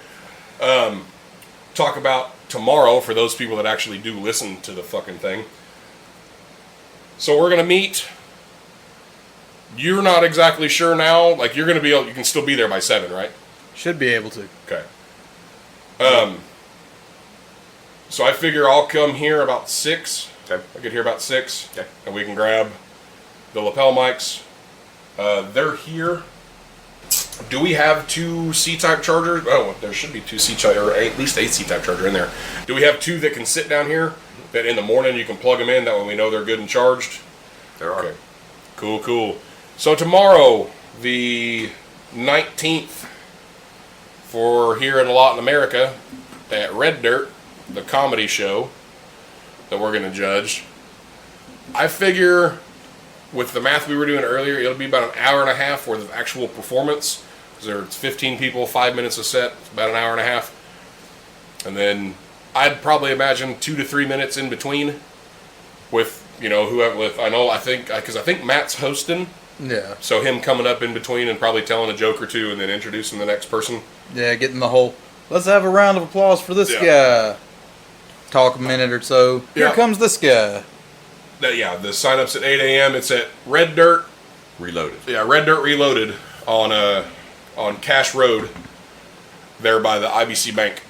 talk about tomorrow for those people that actually do listen to the fucking thing. So we're going to meet. You're not exactly sure now. Like, you're going to be able, you can still be there by 7, right? Should be able to. Okay. So I figure I'll come here about 6. Okay. I get here about 6. Okay. And we can grab the lapel mics. They're here. Do we have 2 C-type chargers? Oh, there should be 2 C-type, or at least a C-type charger in there. Do we have 2 that can sit down here? That in the morning you can plug them in, that way we know they're good and charged? There are. Okay. Cool. So tomorrow, the 19th, for here in Latin America, at Red Dirt, the comedy show that we're going to judge, I figure with the math we were doing earlier, it'll be about an hour and a half worth of actual performance. There's 15 people, 5 minutes a set, it's about an hour and a half. And then I'd probably imagine 2 to 3 minutes in between with, you know, whoever, I think Matt's hosting. Yeah. So him coming up in between and probably telling a joke or two and then introducing the next person. Yeah, getting the whole, let's have a round of applause for this Yeah. guy. Talk a minute or so. Here Yeah. comes this guy. The sign-up's at 8 a.m. It's at Red Dirt. Reloaded. Yeah, Red Dirt Reloaded on Cash Road there by the IBC Bank.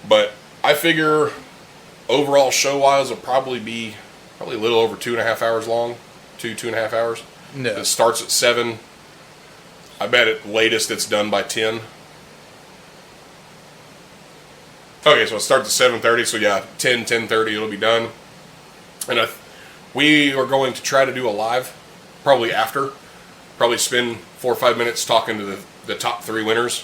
But I figure overall show-wise will probably be a little over 2.5 hours long. 2.5 hours. No. It starts at 7. I bet at latest it's done by 10. Okay, so it starts at 7:30, so yeah, 10:30 it'll be done. And we are going to try to do a live, probably after. Probably spend 4 or 5 minutes talking to the top 3 winners.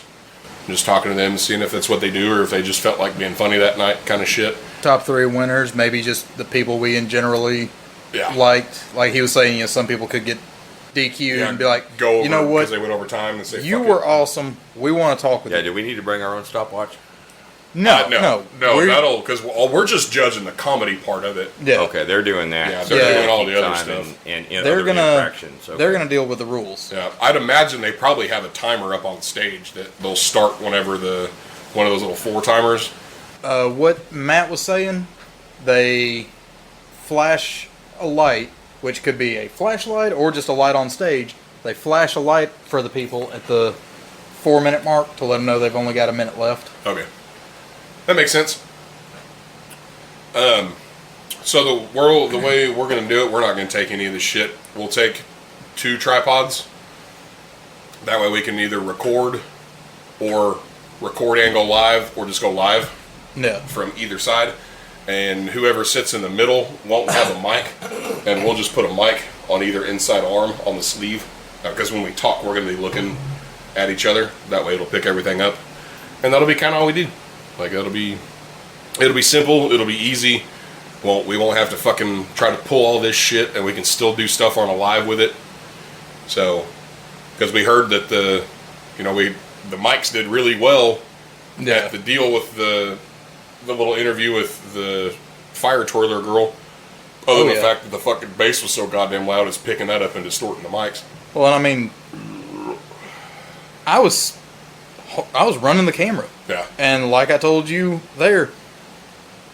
Just talking to them, seeing if that's what they do or if they just felt like being funny that night kind of shit. Top 3 winners, maybe just the people we generally Yeah. liked. Like he was saying, you know, some people could get DQ'd and be like, go over you know what? because they went over time and say, You "Fuck were it." awesome. We want to talk with Yeah, you. do we need to bring our own stopwatch? No. That'll because we're just judging the comedy part of it. Yeah. Okay, they're doing that. Yeah, So they're doing keep all the other time stuff. And They're other gonna infractions. Okay. they're gonna deal with the rules. Yeah, I'd imagine they probably have a timer up on stage that they'll start whenever one of those little 4 timers. What Matt was saying, they flash a light, which could be a flashlight or just a light on stage. They flash a light for the people at the 4-minute mark to let them know they've only got a minute left. Okay, that makes sense. So the way we're gonna do it, we're not gonna take any of this shit. We'll take 2 tripods. That way we can either record and go live, or just go live Yeah. from either side. And whoever sits in the middle won't have a mic, and we'll just put a mic on either inside arm on the sleeve. Because when we talk, we're gonna be looking at each other. That way it'll pick everything up, and that'll be kind of all we do. Like it'll be simple. It'll be easy. We won't have to fucking try to pull all this shit, and we can still do stuff on a live with it. So, because we heard that the mics did really well at the deal with the little interview with the fire twirler girl. Other than the fact that the fucking bass was so goddamn loud, it's picking that up and distorting the mics. Well, and I mean, I was running the camera. Yeah. And like I told you there,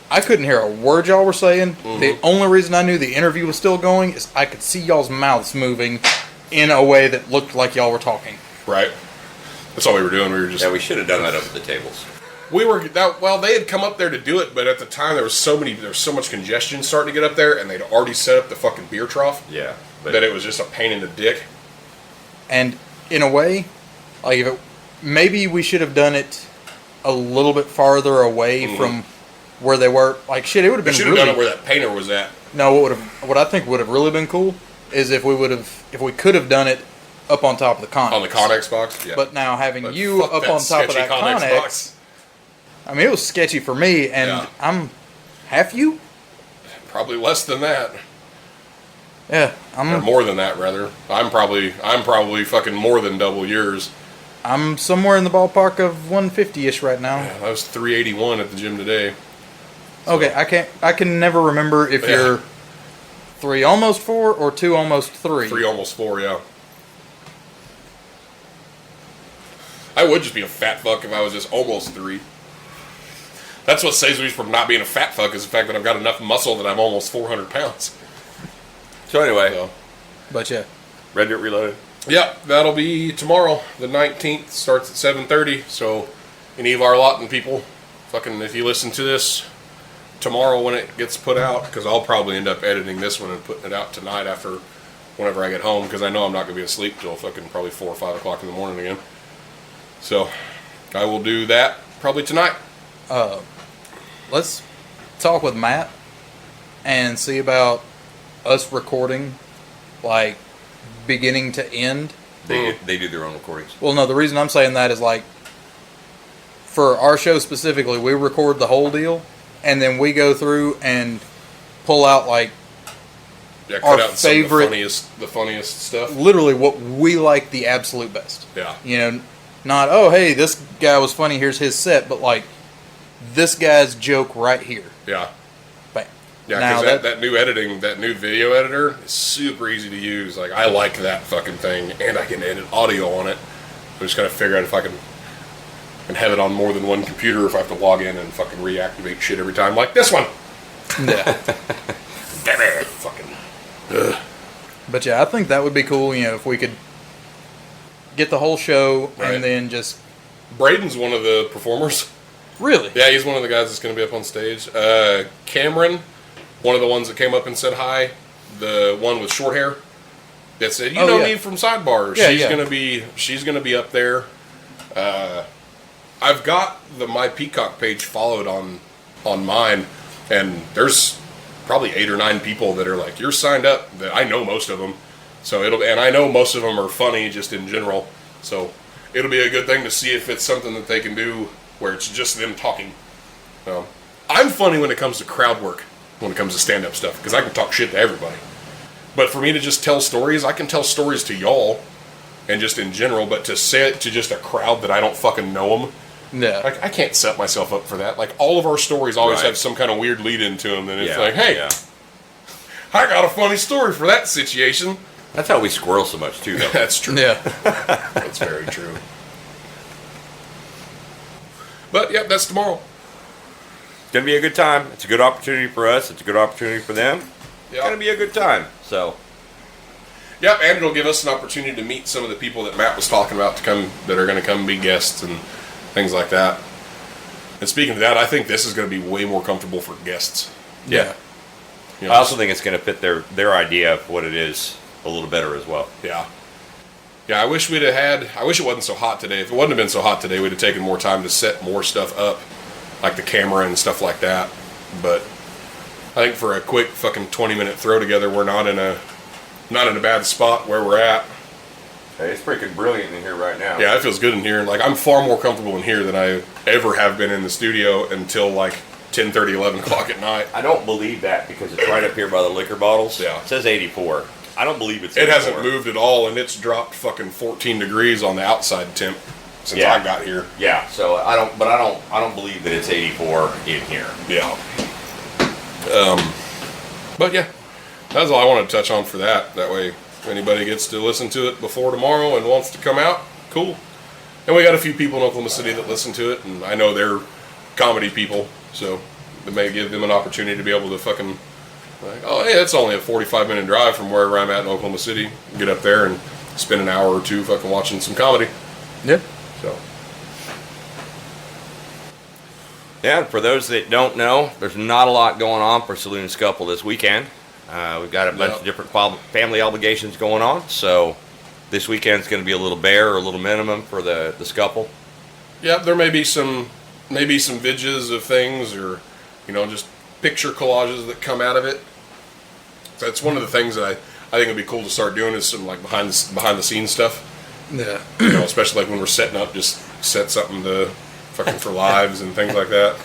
I couldn't hear a word y'all were saying. Mm-hmm. The only reason I knew the interview was still going is I could see y'all's mouths moving in a way that looked like y'all were talking. Right. That's all we were doing. We were just. Yeah, we should have done that up at the tables. Well, they had come up there to do it, but at the time there was so much congestion starting to get up there, and they'd already set up the fucking beer trough. Yeah. That it was just a pain in the dick. And in a way, like maybe we should have done it a little bit farther away from where they were. Like shit, it would have been. We should have done it where that painter was at. No, what I think would have really been cool is if we could have done it up on top of the Connex. On the Connex box. Yeah. But now having you up on top of that Connex box. I mean, it was sketchy for me, and I'm half you. Probably less than that. Yeah, or more than that, rather. I'm probably fucking more than double yours. I'm somewhere in the ballpark of 150-ish right now. Yeah, I was 381 at the gym today. So. Okay, I can never remember if you're 3 almost 4 or 2 almost 3. 3 almost 4, yeah. I would just be a fat fuck if I was just almost 3. That's what saves me from not being a fat fuck, is the fact that I've got enough muscle that I'm almost 400 pounds. So anyway. But yeah. Red Dirt Reloaded. Yep, that'll be tomorrow, the 19th. Starts at 7:30. So any of our Lawton people, fucking, if you listen to this tomorrow when it gets put out, because I'll probably end up editing this one and putting it out tonight after whenever I get home, because I know I'm not going to be asleep till fucking probably 4 or 5 o'clock in the morning again. So I will do that probably tonight. Let's talk with Matt and see about us recording, like, beginning to end. They do their own recordings. Well, no, the reason I'm saying that is, like, for our show specifically, we record the whole deal, and then we go through and pull out, like, cut our out favorite, the funniest stuff. Literally what we like the absolute best. Yeah. You know, not, oh, hey, this guy was funny, here's his set, but, like, this guy's joke right here. Yeah. Bam. Yeah, because that new editing, that new video editor is super easy to use. Like, I like that fucking thing, and I can edit audio on it. I'm just going to figure out if I can have it on more than one computer, if I have to log in and fucking reactivate shit every time, like this one. Yeah. Damn it. Fucking. Ugh. But yeah, I think that would be cool, you know, if we could get the whole show and then just... Braden's one of the performers. Really? Yeah, he's one of the guys that's going to be up on stage. Cameron, one of the ones that came up and said hi, the one with short hair, that said, "You know me from Sidebar." Yeah, she's gonna be up there. I've got the My Peacock page followed on mine, and there's probably 8 or 9 people that are like, "You're signed up." That I know most of them, and I know most of them are funny just in general. So it'll be a good thing to see if it's something that they can do where it's just them talking. I'm funny when it comes to crowd work, when it comes to stand-up stuff, because I can talk shit to everybody. But for me to just tell stories, I can tell stories to y'all, and just in general, but to say it to just a crowd that I don't fucking know them, yeah. I can't set myself up for that. Like, all of our stories always have some kind of weird lead into them, and it's like, hey, I got a funny story for that situation. That's how we squirrel so much, too, though. That's true. Yeah. That's very true. But, yeah, that's tomorrow. It's going to be a good time. It's a good opportunity for us. It's a good opportunity for them. It's going to be a good time. So, yep, and it'll give us an opportunity to meet some of the people that Matt was talking about that are going to come be guests and things like that. And speaking of that, I think this is going to be way more comfortable for guests. Yeah. You know, I also think it's going to fit their idea of what it is a little better as well. Yeah. Yeah, I wish I wish it wasn't so hot today. If it wouldn't have been so hot today, we'd have taken more time to set more stuff up, like the camera and stuff like that. But I think for a quick fucking 20-minute throw together, we're not in a bad spot where we're at. Hey, it's freaking brilliant in here right now. Yeah, it feels good in here. Like, I'm far more comfortable in here than I ever have been in the studio until like 10:30, 11 o'clock at night. I don't believe that because it's right up here by the liquor bottles. Yeah. It says 84. I don't believe it's 84. It hasn't moved at all, and it's dropped fucking 14 degrees on the outside temp since I got here. Yeah, so I don't believe that it's 84 in here. Yeah. But yeah, that's all I wanted to touch on for that. That way, if anybody gets to listen to it before tomorrow and wants to come out, cool. And we got a few people in Oklahoma City that listen to it, and I know they're comedy people, so it may give them an opportunity to be able to fucking, like, oh, hey, it's only a 45-minute drive from wherever I'm at in Oklahoma City. Get up there and spend an hour or two fucking watching some comedy. Yeah. So. Yeah, for those that don't know, there's not a lot going on for Saloon Scuffle this weekend. We've got a bunch of different family obligations going on, so this weekend's going to be a little bare or a little minimum for the scuffle. Yeah, there may be some vidges of things, or just picture collages that come out of it. That's one of the things that I think it'd be cool to start doing, is some like behind the scenes stuff. Yeah. Especially like when we're setting up, just set something to fucking for lives and things like that.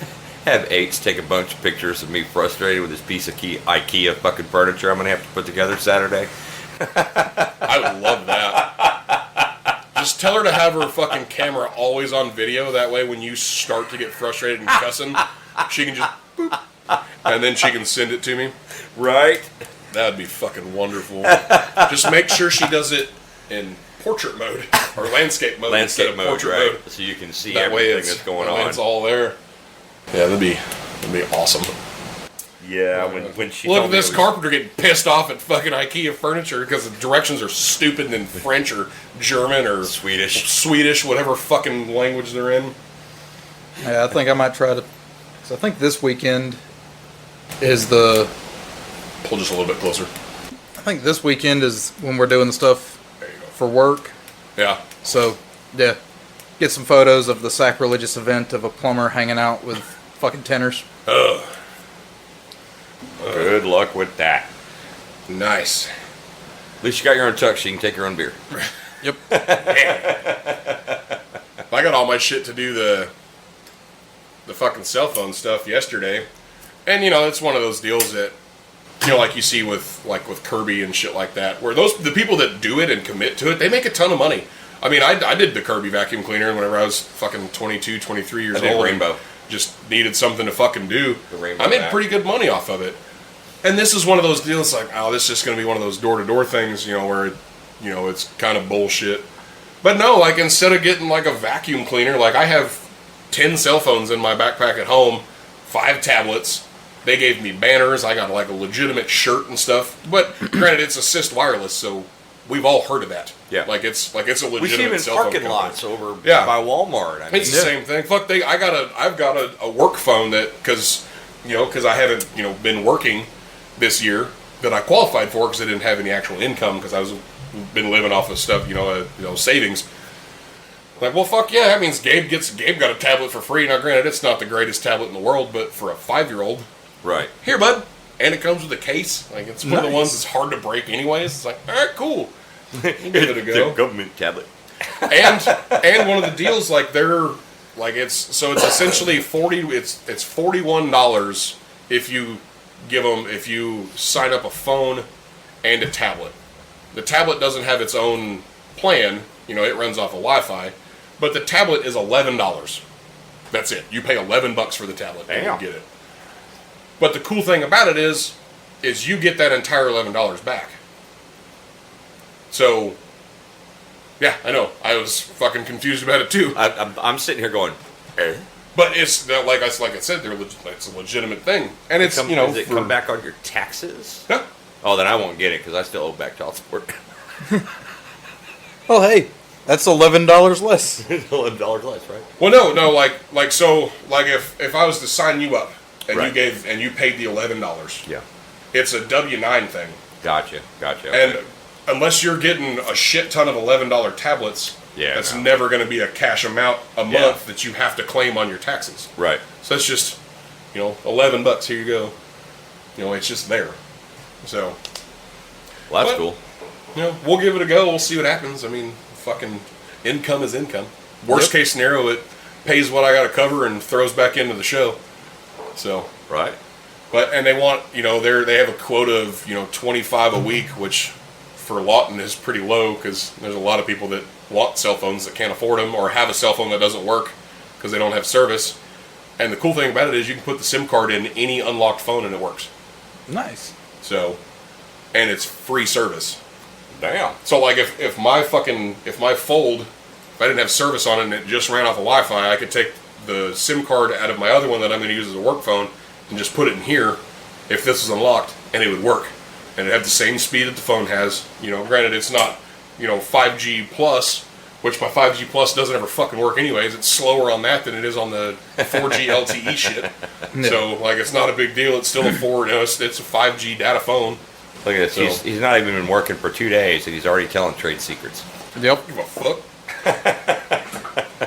Have H take a bunch of pictures of me frustrated with this piece of IKEA fucking furniture I'm gonna have to put together Saturday. I would love that. Just tell her to have her fucking camera always on video. That way, when you start to get frustrated and cussing, she can just boop, and then she can send it to me. Right? That'd be fucking wonderful. Just make sure she does it in portrait mode or landscape mode instead of portrait mode, so you can see that everything that's going on. It's all there. Yeah, that'd be awesome. Yeah, when she look told at me this carpenter getting pissed off at fucking IKEA furniture because the directions are stupid in French or German or Swedish, whatever fucking language they're in. Yeah, I think I might try to. So I think this weekend is the. Pull just a little bit closer. I think this weekend is when we're doing the stuff for work. Yeah. So, yeah, get some photos of the sacrilegious event of a plumber hanging out with fucking tenors. Ugh. Good luck with that. Nice. At least you got your own tux, so you can take your own beer. Yep. I got all my shit to do the fucking cell phone stuff yesterday, and it's one of those deals that like you see with Kirby and shit like that, where the people that do it and commit to it, they make a ton of money. I mean, I did the Kirby vacuum cleaner whenever I was fucking 22, 23 years old. Rainbow. Just needed something to fucking do. The I made pretty good money off of it. And this is one of those deals like, oh, this is just going to be one of those door-to-door things, where, it's kind of bullshit. But no, like, instead of getting, like, a vacuum cleaner, like, I have 10 cell phones in my backpack at home, 5 tablets. They gave me banners. I got, like, a legitimate shirt and stuff. But, granted, it's Assist Wireless, so we've all heard of that. Yeah. Like, it's a legitimate we see them in cell phone parking company. lots over by Walmart. I mean, It's the same thing. Fuck, I've got a work phone that, because I haven't, been working this year, that I qualified for because I didn't have any actual income because I was been living off of stuff, savings. Like, well, fuck yeah, that means Gabe got a tablet for free. Now, granted, it's not the greatest tablet in the world, but for a 5-year-old, right here, bud, and it comes with a case. Like, it's one of the ones that's hard to break, anyways. It's like, all right, cool, we'll give it a go. The government tablet, and one of the deals, like, they're like it's essentially it's $41 if you sign up a phone and a tablet. The tablet doesn't have its own plan, it runs off of Wi-Fi, but the tablet is $11. That's it. You pay $11 for the tablet and you get it. But the cool thing about it is you get that entire $11 back. So, yeah, I know. I was fucking confused about it too. I'm sitting here going, But it's like I said, it's a legitimate thing, and it's does it come back on your taxes? Yeah. Oh, then I won't get it because I still owe back child support. Well, hey, that's $11 less. $11 less, right? Well, no, if I was to sign you up and Right. you paid the $11, Yeah. it's a W-9 thing, Gotcha. and unless you're getting a shit ton of $11 tablets, that's never going to be a cash amount a month that you have to claim on your taxes. Right. So it's just, $11. Here you go. It's just there. So. Well, that's But, cool. We'll give it a go. We'll see what happens. I mean, fucking income is income. Worst case scenario, it pays what I got to cover and throws back into the show. So. Right. And they want, they have a quota of, 25 a week, which for Lawton is pretty low because there's a lot of people that want cell phones that can't afford them or have a cell phone that doesn't work because they don't have service. And the cool thing about it is you can put the SIM card in any unlocked phone and it works. Nice. So, and it's free service. Damn. So like if my Fold, if I didn't have service on it and it just ran off of Wi-Fi, I could take the SIM card out of my other one that I'm going to use as a work phone and just put it in here if this was unlocked and it would work. And it'd have the same speed that the phone has. Granted it's not 5G plus, which my 5G plus doesn't ever fucking work anyways. It's slower on that than it is on the 4G LTE shit. Yeah. So like it's not a big deal. It's still a it's a 5G data phone. Look at this. So- He's not even been working for 2 days, and he's already telling trade secrets. Yep. Give a fuck.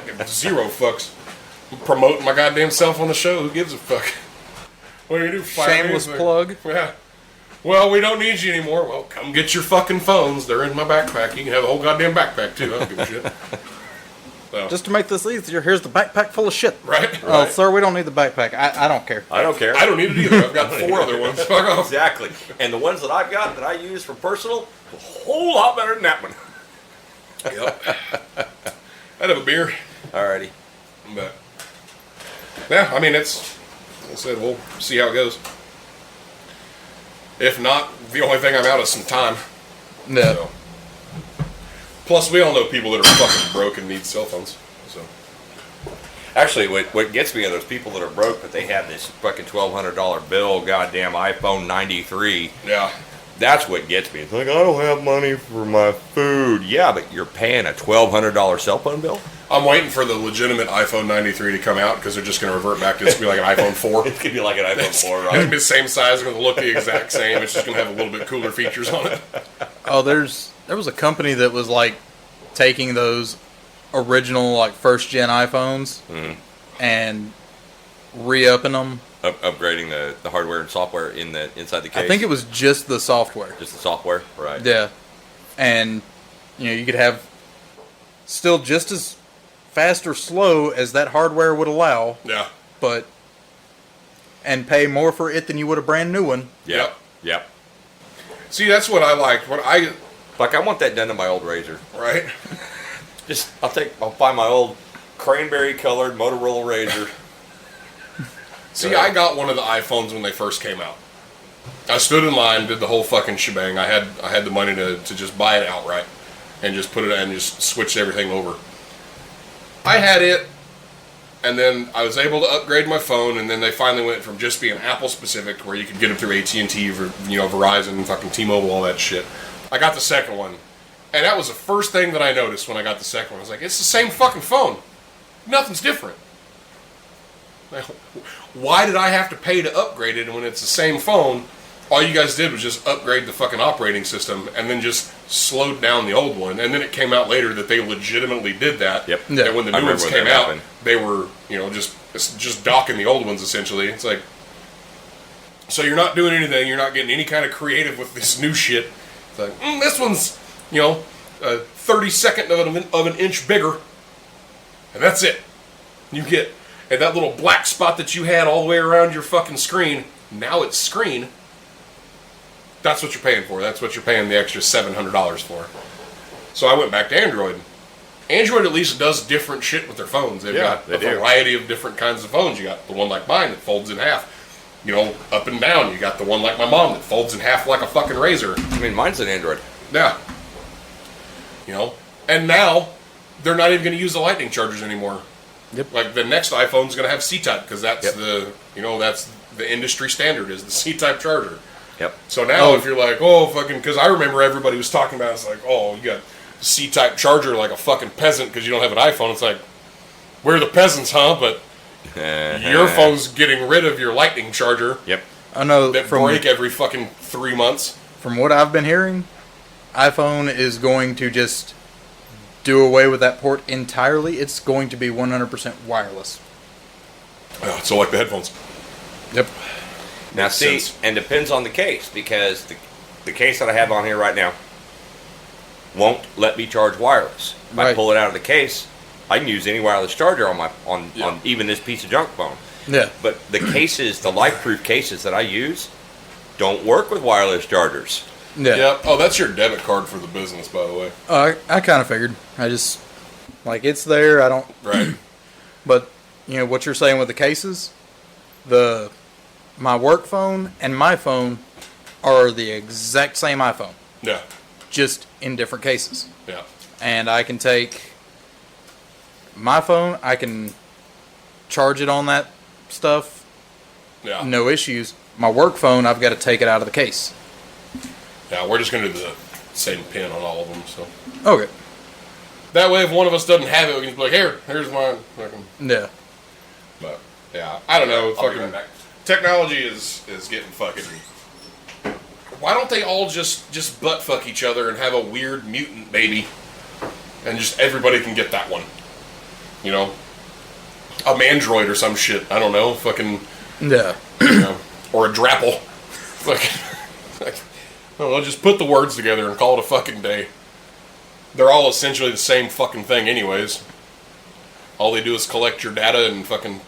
Give zero fucks. I'm promoting my goddamn self on the show. Who gives a fuck? What do you do? Fire me? Shameless plug. Yeah. Well, we don't need you anymore. Well, come get your fucking phones. They're in my backpack. You can have the whole goddamn backpack too. I don't give a shit. So, Just to make this easier, here's the backpack full of shit. right? Oh, sir, we don't need the backpack. I don't care. I don't care. I don't need it either. I've got 4 other ones. Fuck off. Exactly. And the ones that I've got that I use for personal, a whole lot better than that one. Yep. I'd have a beer. Alrighty. But yeah, I mean, it's. Like I said, we'll see how it goes. If not, the only thing I'm out is some time. Yeah. So. Plus, we all know people that are fucking broke and need cell phones. So Actually, what gets me are those people that are broke, but they have this fucking $1,200 bill, goddamn iPhone 93. yeah, That's what gets me. It's like, I don't have money for my food. Yeah, but you're paying a $1,200 cell phone bill? I'm waiting for the legitimate iPhone 93 to come out because they're just going to revert back to just be like an iPhone 4. It could be like an iPhone 4, It's going to right? be the same size, it's going to look the exact same. It's just going to have a little bit cooler features on it. Oh, there was a company that was like taking those original like first gen iPhones and re-upping them. Upgrading the hardware and software inside the case. I think it was just the software. just the software, right? Yeah, and you could have still just as fast or slow as that hardware would allow, Yeah. but and pay more for it than you would a brand new one. Yep. Yep. See, that's what I like. Like, I want that done to my old Razor. Right? I'll find my old cranberry colored Motorola Razor. See, I got one of the iPhones when they first came out. I stood in line, did the whole fucking shebang. I had the money to just buy it outright and just put it and just switch everything over. I had it, and then I was able to upgrade my phone, and then they finally went from just being Apple specific, where you could get them through AT&T, Verizon, fucking T-Mobile, all that shit. I got the second one, and that was the first thing that I noticed when I got the second one. I was like, it's the same fucking phone. Nothing's different. Like, why did I have to pay to upgrade it when it's the same phone? All you guys did was just upgrade the fucking operating system and then just slowed down the old one. And then it came out later that they legitimately did that. Yep. Yeah. And when the I new remember ones when came that out, happened. they were, just docking the old ones essentially. It's like, so you're not doing anything. You're not getting any kind of creative with this new shit. It's like, this one's, a 32nd of an inch bigger. And that's it. You get, and that little black spot that you had all the way around your fucking screen, now it's screen. That's what you're paying for. That's what you're paying the extra $700 for. So I went back to Android. Android at least does different shit with their phones. They've got a variety of different kinds of phones. You got the one like mine that folds in half, up and down. You got the one like my mom that folds in half like a fucking razor. I mean, mine's an Android. Yeah. And now they're not even going to use the lightning chargers anymore. Yep. Like the next iPhone's going to have C-Type because that's Yep. that's the industry standard is the C-Type charger. Yep. So now if you're like, because I remember everybody was talking about it's like, you got a C-Type charger like a fucking peasant because you don't have an iPhone. It's like, we're the peasants, huh? But your phone's getting rid of your lightning charger. Yep. I know That break every fucking 3 months. From what I've been hearing, iPhone is going to just do away with that port entirely. It's going to be 100% wireless. So like the headphones. Yep. Now, Makes see, sense. and depends on the case, because the case that I have on here right now won't let me charge wireless. If I Right. pull it out of the case, I can use any wireless charger on Yeah. even this piece of junk phone. Yeah. But the cases, the life-proof cases that I use, don't work with wireless chargers. Yeah. Yep. Oh, that's your debit card for the business, by the way. I kind of figured. I just, it's there. I don't. Right. But, what you're saying with the cases, my work phone and my phone are the exact same iPhone, Yeah. just in different cases. Yeah. And I can take my phone, I can charge it on that stuff, Yeah. no issues. My work phone, I've got to take it out of the case. Yeah. We're just gonna do same pin on all of them. So Okay. that way, if one of us doesn't have it, we can just be like, here's mine. Fucking. Yeah. But yeah, I don't know. I'll be Fucking right back. technology is getting fucking. Why don't they all just butt fuck each other and have a weird mutant baby, and just everybody can get that one? You know, a mandroid or some shit. I don't know. Fucking. Yeah. You know, or a drapple. Like, I don't know. Just put the words together and call it a fucking day. They're all essentially the same fucking thing, anyways. All they do is collect your data and fucking,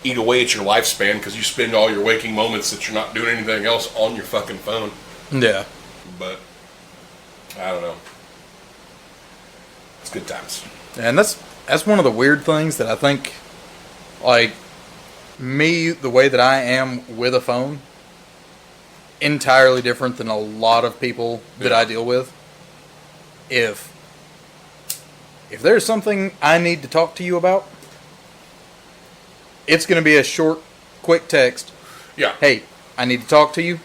eat away at your lifespan because you spend all your waking moments that you're not doing anything else on your fucking phone. Yeah. But I don't know. It's good times. And that's one of the weird things that I think, like, me, the way that I am with a phone, entirely different than a lot of people that I deal with. If there's something I need to talk to you about, it's going to be a short, quick text. Yeah. Hey, I need to talk to you.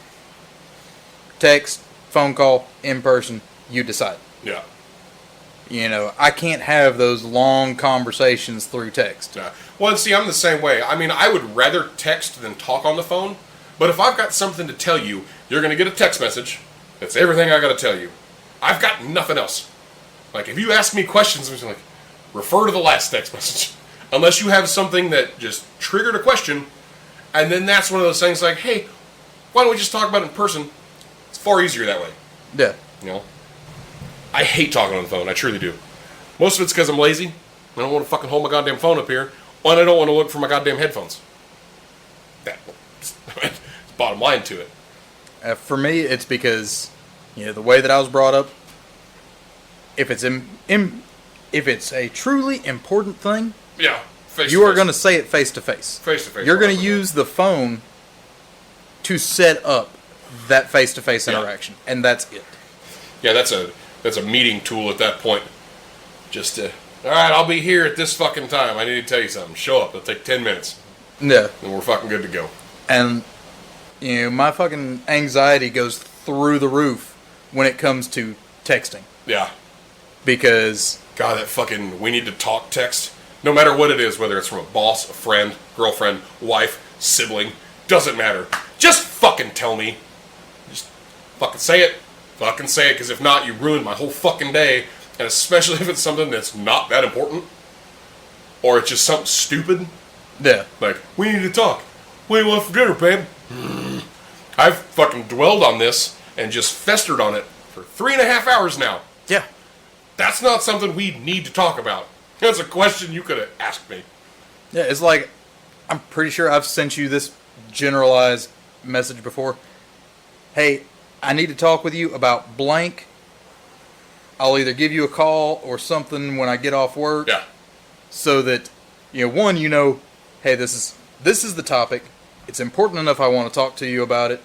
Text, phone call, in person, you decide. Yeah. You know, I can't have those long conversations through text. Yeah. Well, and see, I'm the same way. I mean, I would rather text than talk on the phone. But if I've got something to tell you, you're going to get a text message. That's everything I got to tell you. I've got nothing else. Like, if you ask me questions, I'm just like, refer to the last text message. Unless you have something that just triggered a question, and then that's one of those things like, hey, why don't we just talk about it in person? It's far easier that way. Yeah. You know? I hate talking on the phone. I truly do. Most of it's because I'm lazy. I don't want to fucking hold my goddamn phone up here. And I don't want to look for my goddamn headphones. That's bottom line to it. For me, it's because, the way that I was brought up, if it's if it's a truly important thing, Yeah. you are going to say it face to face. Face to face. You're going to use the phone to set up that face to face interaction, and that's it. Yeah, that's a meeting tool at that point. Just to, all right, I'll be here at this fucking time. I need to tell you something. Show up. It'll take 10 minutes. Yeah. And we're fucking good to go. And, my fucking anxiety goes through the roof when it comes to texting. Yeah. Because... God, that fucking we need to talk text. No matter what it is, whether it's from a boss, a friend, girlfriend, wife, sibling, doesn't matter. Just fucking tell me. Just fucking say it. Fucking say it, because if not, you ruined my whole fucking day. And especially if it's something that's not that important. Or it's just something stupid. Yeah. Like, we need to talk. What do you want for dinner, babe? I've fucking dwelled on this and just festered on it for 3.5 hours now. Yeah. That's not something we need to talk about. That's a question you could have asked me. Yeah, it's like, I'm pretty sure I've sent you this generalized message before. Hey, I need to talk with you about blank. I'll either give you a call or something when I get off work. Yeah. So that, one, hey, this is the topic. It's important enough I want to talk to you about it.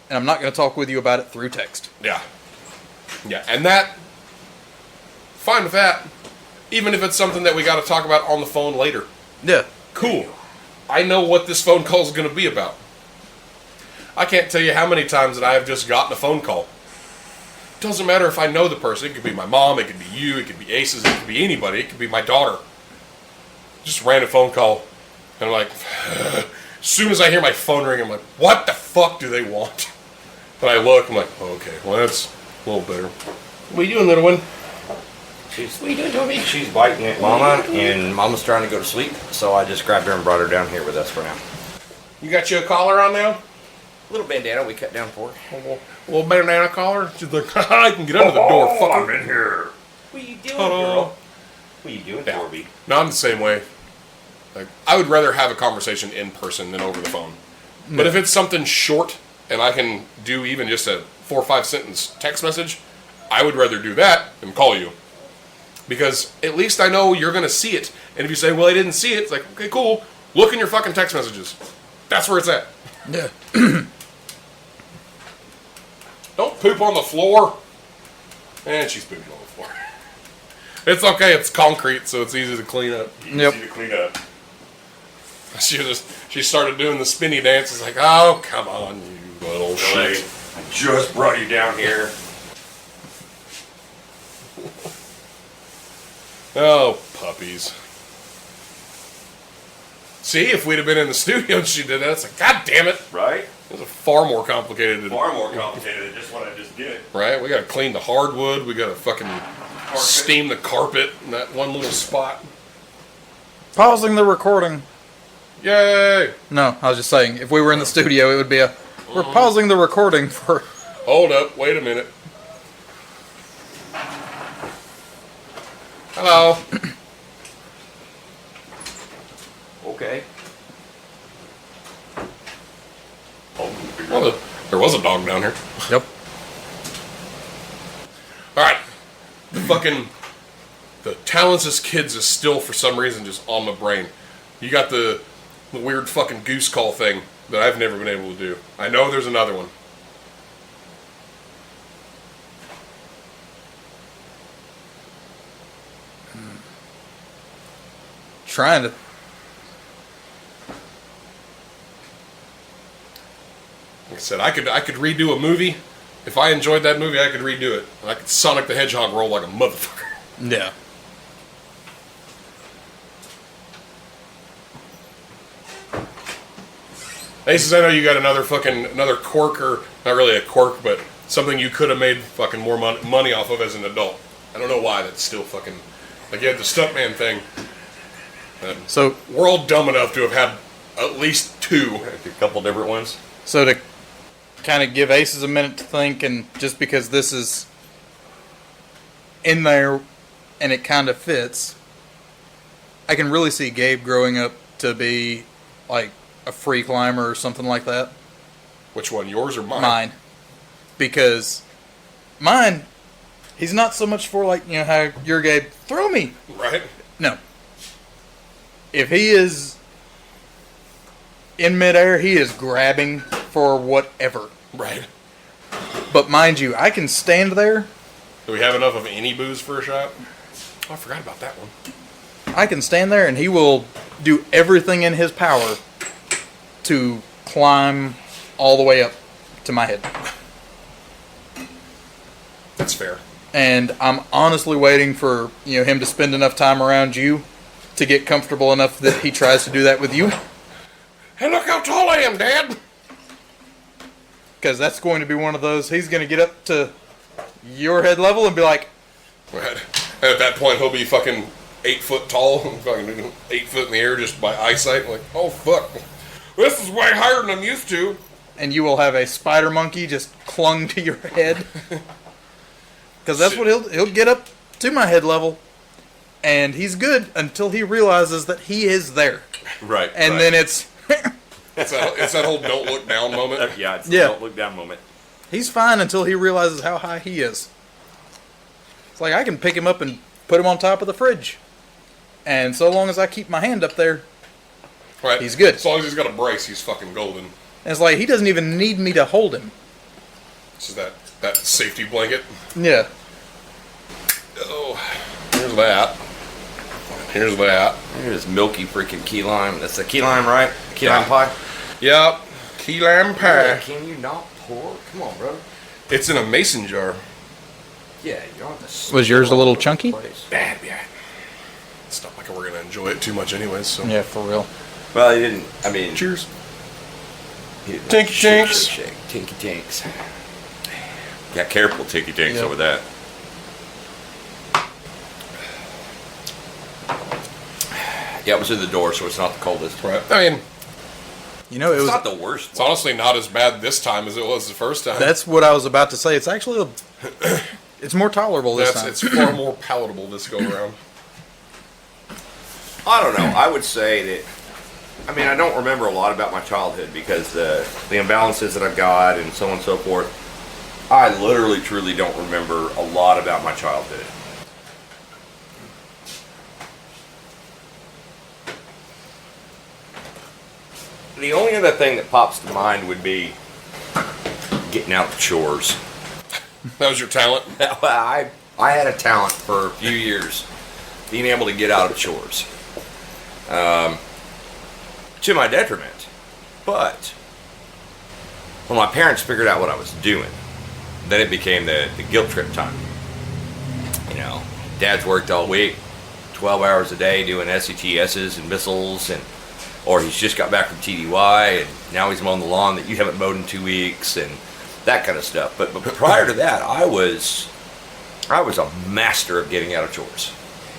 And I'm not going to talk with you about it through text. Yeah. Yeah, and fine with that. Even if it's something that we got to talk about on the phone later. Yeah. Cool. I know what this phone call is going to be about. I can't tell you how many times that I have just gotten a phone call. Doesn't matter if I know the person. It could be my mom, it could be you, it could be Aces, it could be anybody, it could be my daughter. Just ran a phone call. And I'm like, as soon as I hear my phone ring, I'm like, what the fuck do they want? And I look, I'm like, oh, okay, well, that's a little better. What are you doing, little one? What are you doing, Toby? She's biting at Mama, and Mama's trying to go to sleep, so I just grabbed her and brought her down here with us for now. You got you a collar on now? Little bandana we cut down for her. A little bandana collar? She's like, I can get under the door, fucker. I'm in here. What are you doing, Ta-da. girl? What are you doing, Yeah. Torby? No, I'm the same way. Like, I would rather have a conversation in person than over the phone. But if it's something short and I can do even just a 4 or 5 sentence text message, I would rather do that than call you. Because at least I know you're going to see it. And if you say, well, I didn't see it, it's like, okay, cool. Look in your fucking text messages. That's where it's at. Yeah. Don't poop on the floor. And she's pooping on the floor. It's okay. It's concrete, so it's easy to clean up. Yep. Easy to clean up. She started doing the spinny dance. It's like, oh, come on, you little shit. just brought you down here. Oh, puppies. See, if we'd have been in the studio and she did that, it's like, God damn it. Right? It was far more complicated. Far more complicated than just what I just did. Right? We gotta clean the hardwood. We gotta fucking steam the carpet in that one little spot. Pausing the recording. Yay! No, I was just saying, if we were in the studio, it would be a... We're pausing the recording for... Hold up. Wait a minute. Hello. Okay. Well, there was a dog down here. Yep. Alright. The Talentless Kids is still, for some reason, just on my brain. You got the weird fucking goose call thing that I've never been able to do. I know there's another one. Trying to... Like I said, I could redo a movie. If I enjoyed that movie, I could redo it. And I could Sonic the Hedgehog roll like a motherfucker. Yeah. Aces, I know you got another quirk, or not really a quirk, but something you could have made fucking more money off of as an adult. I don't know why that's still fucking... Like, you had the stuntman thing. So... We're all dumb enough to have had at least two. A couple different ones. So to kind of give Aces a minute to think, and just because this is in there and it kind of fits, I can really see Gabe growing up to be like a free climber or something like that. Which one, yours or mine? Mine. Because mine, he's not so much for like, you know, how your Gabe, throw me. Right? No. If he is in midair, he is grabbing for whatever. Right. But mind you, I can stand there. Do we have enough of any booze for a shot? Oh, I forgot about that one. I can stand there and he will do everything in his power to climb all the way up to my head. That's fair. And I'm honestly waiting for, you know, him to spend enough time around you to get comfortable enough that he tries to do that with you. Hey, look how tall I am, Dad! Because that's going to be one of those, he's going to get up to your head level and be like... Right. And at that point, he'll be fucking 8 foot tall, fucking 8 foot in the air just by eyesight. Like, oh, fuck. This is way higher than I'm used to. And you will have a spider monkey just clung to your head. Because that's what he'll get up to my head level. And he's good until he realizes that he is there. Right. And then it's... it's that whole don't look down moment. Yeah, it's the don't look down moment. He's fine until he realizes how high he is. It's like I can pick him up and put him on top of the fridge. And so long as I keep my hand up there, right. He's good. As long as he's got a brace, he's fucking golden. And it's like he doesn't even need me to hold him. This is that safety blanket. Yeah. Oh, here's that. Here's that. Here's milky freaking key lime. That's the key lime, right? Key lime pie? Yep. Key lime pie. Yeah, can you not pour? Come on, bro. It's in a mason jar. Yeah, you don't have to... Was yours a little chunky? Bad. It's not like we're going to enjoy it too much anyways, so... Yeah, for real. Well, he didn't... I mean... Cheers. Tinky Tinks. Tinky Tinks. Got careful, Tinky Tinks, over that. Yeah, it was in the door, so it's not the coldest. Right. I mean... You know, It's not the worst. It's honestly not as bad this time as it was the first time. That's what I was about to say. It's actually it's more tolerable this time. It's far more palatable this go around. I don't know. I would say that... I mean, I don't remember a lot about my childhood because the imbalances that I've got and so on and so forth, I literally, truly don't remember a lot about my childhood. The only other thing that pops to mind would be getting out the chores. That was your talent? I had a talent for a few years, being able to get out of chores. To my detriment. But when my parents figured out what I was doing, then it became the guilt trip time. You know, Dad's worked all week, 12 hours a day doing SETSs and missiles, or he's just got back from TDY, and now he's mowing the lawn that you haven't mowed in 2 weeks, and that kind of stuff. But prior to that, I was a master of getting out of chores.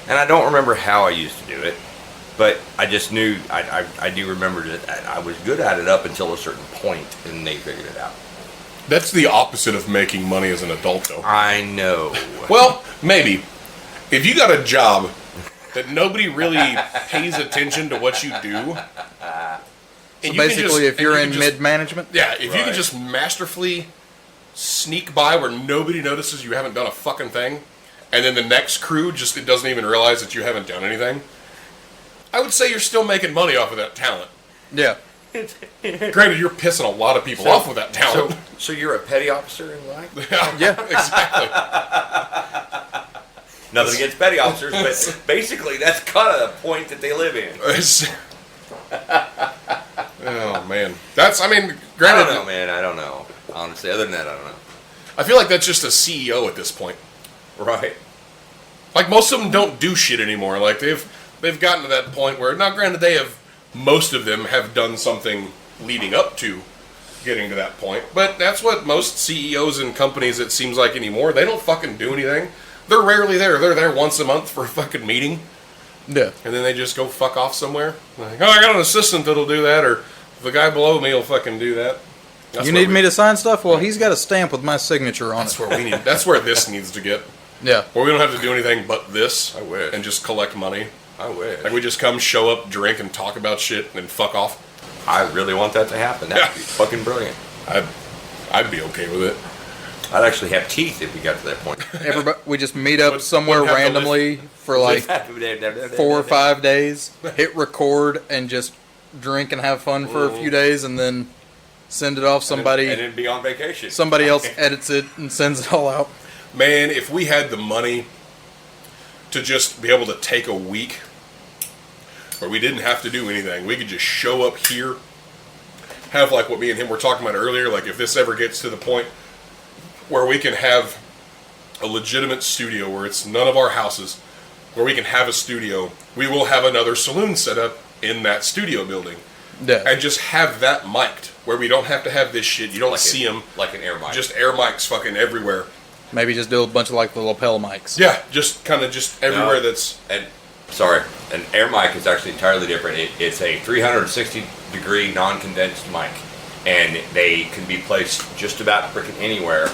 And I don't remember how I used to do it, but I just knew, I do remember that I was good at it up until a certain point, and they figured it out. That's the opposite of making money as an adult, though. I know. Well, maybe. If you got a job that nobody really pays attention to what you do. So basically, if you're in mid-management? Yeah, if you can just masterfully sneak by where nobody notices you haven't done a fucking thing, and then the next crew it doesn't even realize that you haven't done anything, I would say you're still making money off of that talent. Yeah. Granted, you're pissing a lot of people off with that talent. So you're a petty officer in life? Yeah, exactly. Nothing against petty officers, but basically that's kind of the point that they live in. Oh, man. Granted. I don't know, man. I don't know. Honestly, other than that, I don't know. I feel like that's just a CEO at this point. Right. Like, most of them don't do shit anymore. Like, they've gotten to that point where, now granted, most of them have done something leading up to getting to that point, but that's what most CEOs and companies, it seems like, anymore. They don't fucking do anything. They're rarely there. They're there once a month for a fucking meeting. Yeah. And then they just go fuck off somewhere. Like, oh, I got an assistant that'll do that, or the guy below me will fucking do that. You need me to sign stuff? Well, he's got a stamp with my signature on it. That's where this needs to get. Yeah. Where we don't have to do anything but this. I wish. And just collect money. I wish. Like, we just come, show up, drink, and talk about shit, and then fuck off. I really want that to happen. That'd be fucking brilliant. I'd be okay with it. I'd actually have teeth if we got to that point. Everybody, we just meet up somewhere randomly for like 4 or 5 days, hit record, and just drink and have fun for a few days, and then send it off somebody. And then be on vacation. Somebody else edits it and sends it all out. Man, if we had the money to just be able to take a week where we didn't have to do anything, we could just show up here, have like what me and him were talking about earlier, like if this ever gets to the point where we can have a legitimate studio where it's none of our houses, where we can have a studio, we will have another saloon set up in that studio building. Yeah. And just have that mic'd, where we don't have to have this shit. You don't see them. Like an air mic. Just air mics fucking everywhere. Maybe just do a bunch of like the lapel mics. Yeah, just kind of just everywhere that's... And sorry, an air mic is actually entirely different. It's a 360-degree non-condensed mic, and they can be placed just about freaking anywhere.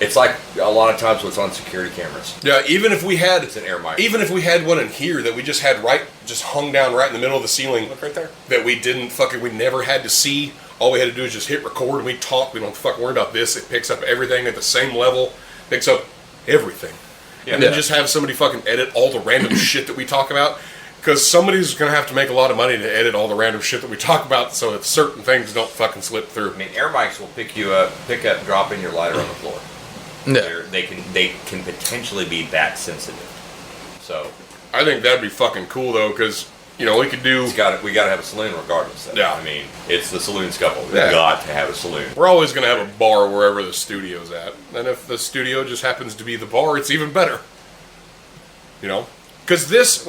It's like a lot of times what's on security cameras. Yeah, even if we had... It's an air mic. Even if we had one in here that we just had just hung down right in the middle of the ceiling. Look right there. That we we never had to see. All we had to do is just hit record and we talk. We don't fucking worry about this. It picks up everything at the same level. Picks up everything. Yeah. And then just have somebody fucking edit all the random shit that we talk about. Because somebody's going to have to make a lot of money to edit all the random shit that we talk about so that certain things don't fucking slip through. I mean, air mics will pick up, drop in your lighter on the floor. Yeah. They can potentially be that sensitive. So I think that'd be fucking cool though, because we could do. we got to have a saloon regardless. Yeah. I mean, it's the saloon scuffle. We got to have a saloon. We're always going to have a bar wherever the studio's at, and if the studio just happens to be the bar, it's even better. Because this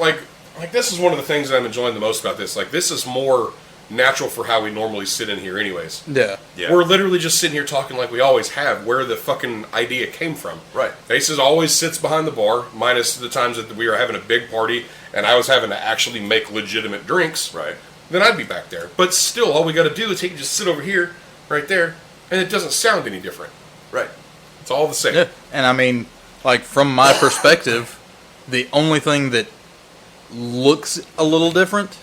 this is one of the things that I'm enjoying the most about this. Like, this is more natural for how we normally sit in here anyways. Yeah. We're literally just sitting here talking like we always have, where the fucking idea came from. Right. Aces always sits behind the bar, minus the times that we were having a big party and I was having to actually make legitimate drinks. Right. Then I'd be back there. But still, all we got to do is he can just sit over here, right there, and it doesn't sound any different. Right. It's all the same. Yeah. And I mean, like, from my perspective, the only thing that looks a little different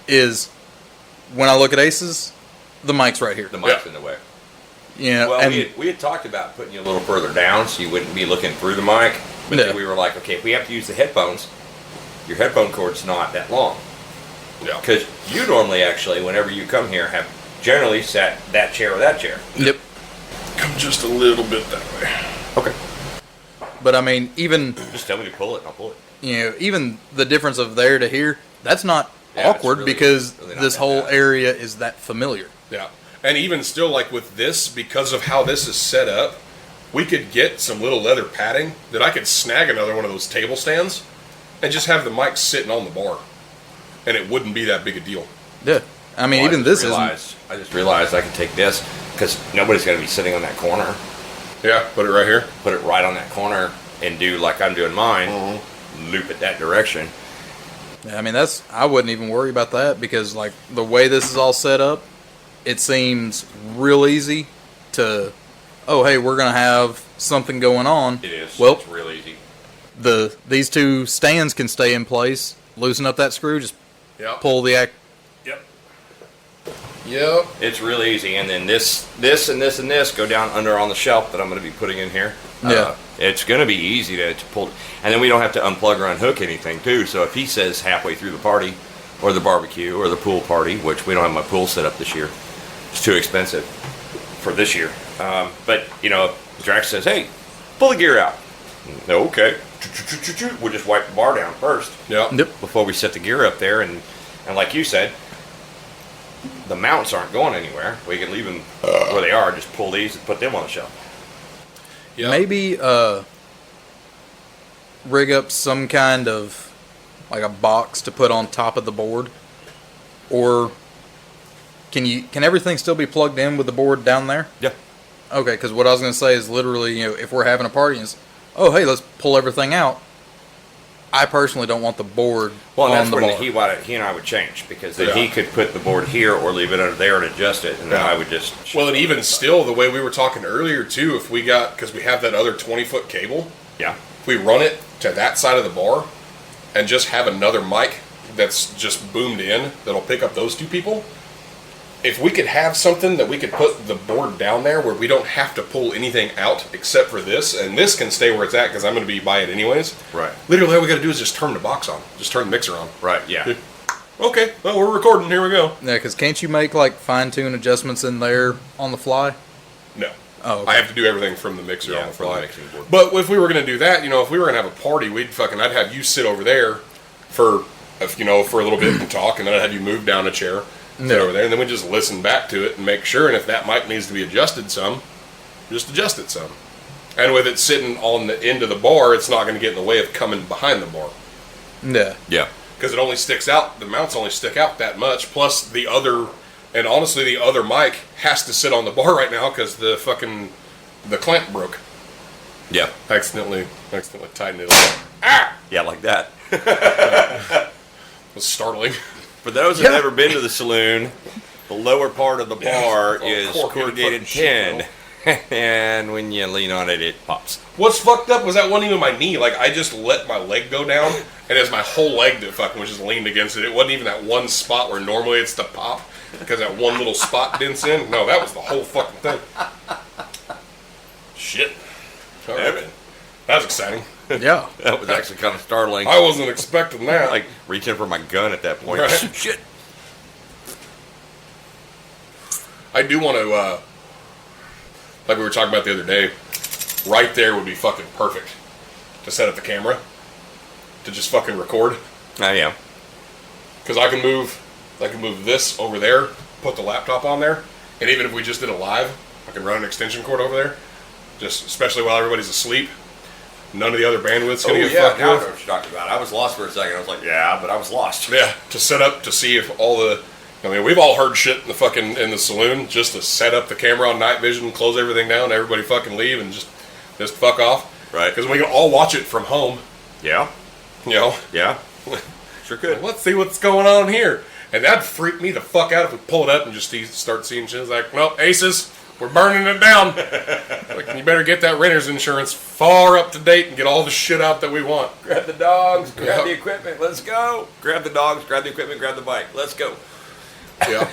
is when I look at Aces, the mic's right here. The mic's in the way. Well, and we had talked about putting you a little further down so you wouldn't be looking through the mic. But then we were like, okay, if we have to use the headphones, your headphone cord's not that long. Yeah. Because you normally actually, whenever you come here, have generally sat that chair or that chair. Yep. Come just a little bit that way. Okay. But I mean, even... Just tell me to pull it and I'll pull it. Even the difference of there to here, that's not awkward because really this whole area is that familiar. Yeah. And even still, like with this, because of how this is set up, we could get some little leather padding that I could snag another one of those table stands and just have the mic sitting on the bar. And it wouldn't be that big a deal. Yeah. I mean, Well, even this is. I just realized I can take this because nobody's going to be sitting on that corner. Yeah, put it right here. Put it right on that corner and do like I'm doing mine. Loop it that direction. I mean, I wouldn't even worry about that because, like, the way this is all set up, it seems real easy to, oh, hey, we're going to have something going on. It is. Well, it's real easy. these two stands can stay in place, loosen up that screw, just Yep. pull the act. Yep. It's really easy. And then this, and this go down under on the shelf that I'm going to be putting in here. Yeah. It's going to be easy to pull. And then we don't have to unplug or unhook anything, too. So if he says halfway through the party or the barbecue or the pool party, which we don't have my pool set up this year, it's too expensive for this year. But, you know, if Drax says, hey, pull the gear out. Okay. We'll just wipe the bar down first. Yep. Yep. Before we set the gear up there. And like you said, the mounts aren't going anywhere. We can leave them where they are. Just pull these and put them on the shelf. Yep. Maybe rig up some kind of, like, a box to put on top of the board. Or can everything still be plugged in with the board down there? Yeah. Okay, because what I was going to say is literally, you know, if we're having a party and it's, oh, hey, let's pull everything out. I personally don't want the board Well, and on that's the when bar. he and I would change because then Yeah. he could put the board here or leave it under there and adjust it, and then Yeah. I would just. Well, and even still, the way we were talking earlier, too, if we got, because we have that other 20-foot cable, Yeah. if we run it to that side of the bar and just have another mic that's just boomed in that'll pick up those two people, if we could have something that we could put the board down there where we don't have to pull anything out except for this, and this can stay where it's at because I'm going to be by it anyways. Right. Literally, all we got to do is just turn the box on, just turn the mixer on. Right. Yeah. Okay, well, we're recording. Here we go. Yeah, because can't you make, like, fine-tune adjustments in there on the fly? No. Oh, okay. I have to do everything from the mixer Yeah, on the from the fly. mixing board. But if we were going to do that, you know, if we were going to have a party, I'd have you sit over there for a little bit and talk, and then I'd have you move down a chair, sit over there, and then we just listen back to it and make sure. And if that mic needs to be adjusted some, just adjust it some. And with it sitting on the end of the bar, it's not going to get in the way of coming behind the bar. Yeah. Yeah. Because it only sticks out, the mounts only stick out that much, plus the other, and honestly, the other mic has to sit on the bar right now because the clamp broke. Yeah. Accidentally tightened it up. Ah! Yeah, like that. It was startling. For those who've never been to the saloon, the lower part of the bar Oh, is corrugated corrugated fucking shit, tin, and when you lean on it, it pops. What's fucked up was that wasn't even my knee. Like, I just let my leg go down, and it was my whole leg that fucking was just leaned against it. It wasn't even that one spot where normally it's the pop, because that one little spot dents in. No, that was the whole fucking thing. Shit. All right, man. That was exciting. Yeah. That was actually kind of startling. I wasn't expecting that. Like reaching for my gun at that point. Right. Shit. I do want to, like we were talking about the other day, right there would be fucking perfect to set up the camera, to just fucking record. I am. Because I can move this over there, put the laptop on there, and even if we just did a live, I can run an extension cord over there, just especially while everybody's asleep. None of the other bandwidth's going to get fucked now I know with. what you're talking about. I was lost for a second. I was like, yeah, but I was lost. Yeah, to set up to see if all the, I mean, we've all heard shit in the saloon just to set up the camera on night vision, close everything down, everybody fucking leave and just fuck off. Right. Because we can all watch it from home. Yeah. You know. Yeah. Sure could. Let's see what's going on here. And that'd freak me the fuck out if we pull it up and just start seeing shit. It's like, nope, Aces, we're burning it down. Like, you better get that renter's insurance far up to date and get all the shit out that we want. Grab the dogs, grab Yeah. the equipment, let's go. Grab the dogs, grab the equipment, grab the bike, let's go. Yeah.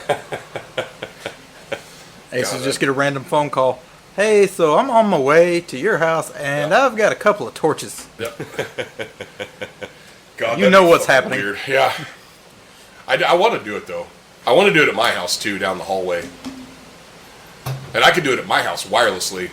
Aces just get a random phone call. Hey, so I'm on my way to your house, and I've got a couple of torches. Yep. God, You that'd know be what's fucking happening. Weird. Yeah. I want to do it, though. I want to do it at my house, too, down the hallway. And I could do it at my house wirelessly.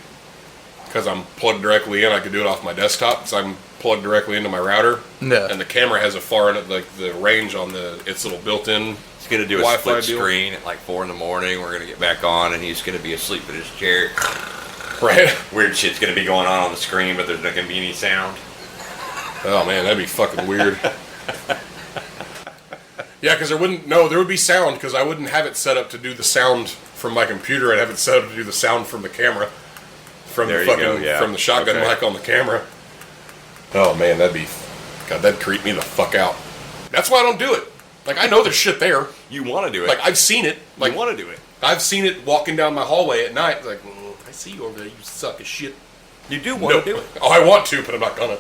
Because I'm plugged directly in. I could do it off my desktop because I'm plugged directly into my router. Yeah. And the camera has a far enough, like the range on its little built-in. He's going to do a Wi-Fi split deal. screen at like 4 in the morning. We're going to get back on, and he's going to be asleep in his chair. Right? Weird shit's gonna be going on the screen, but there's not gonna be any sound. Oh man, that'd be fucking weird. Yeah, because there would be sound, because I wouldn't have it set up to do the sound from my computer. I'd have it set up to do the sound from the camera. From the shotgun mic on the camera. Oh man, that'd creep me the fuck out. That's why I don't do it. Like, I know there's shit there. You want to do it. Like, I've seen it. Like, you want to do it. I've seen it walking down my hallway at night. Like, I see you over there, you suck as shit. You do want to do it. Oh, I want to, but I'm not gonna.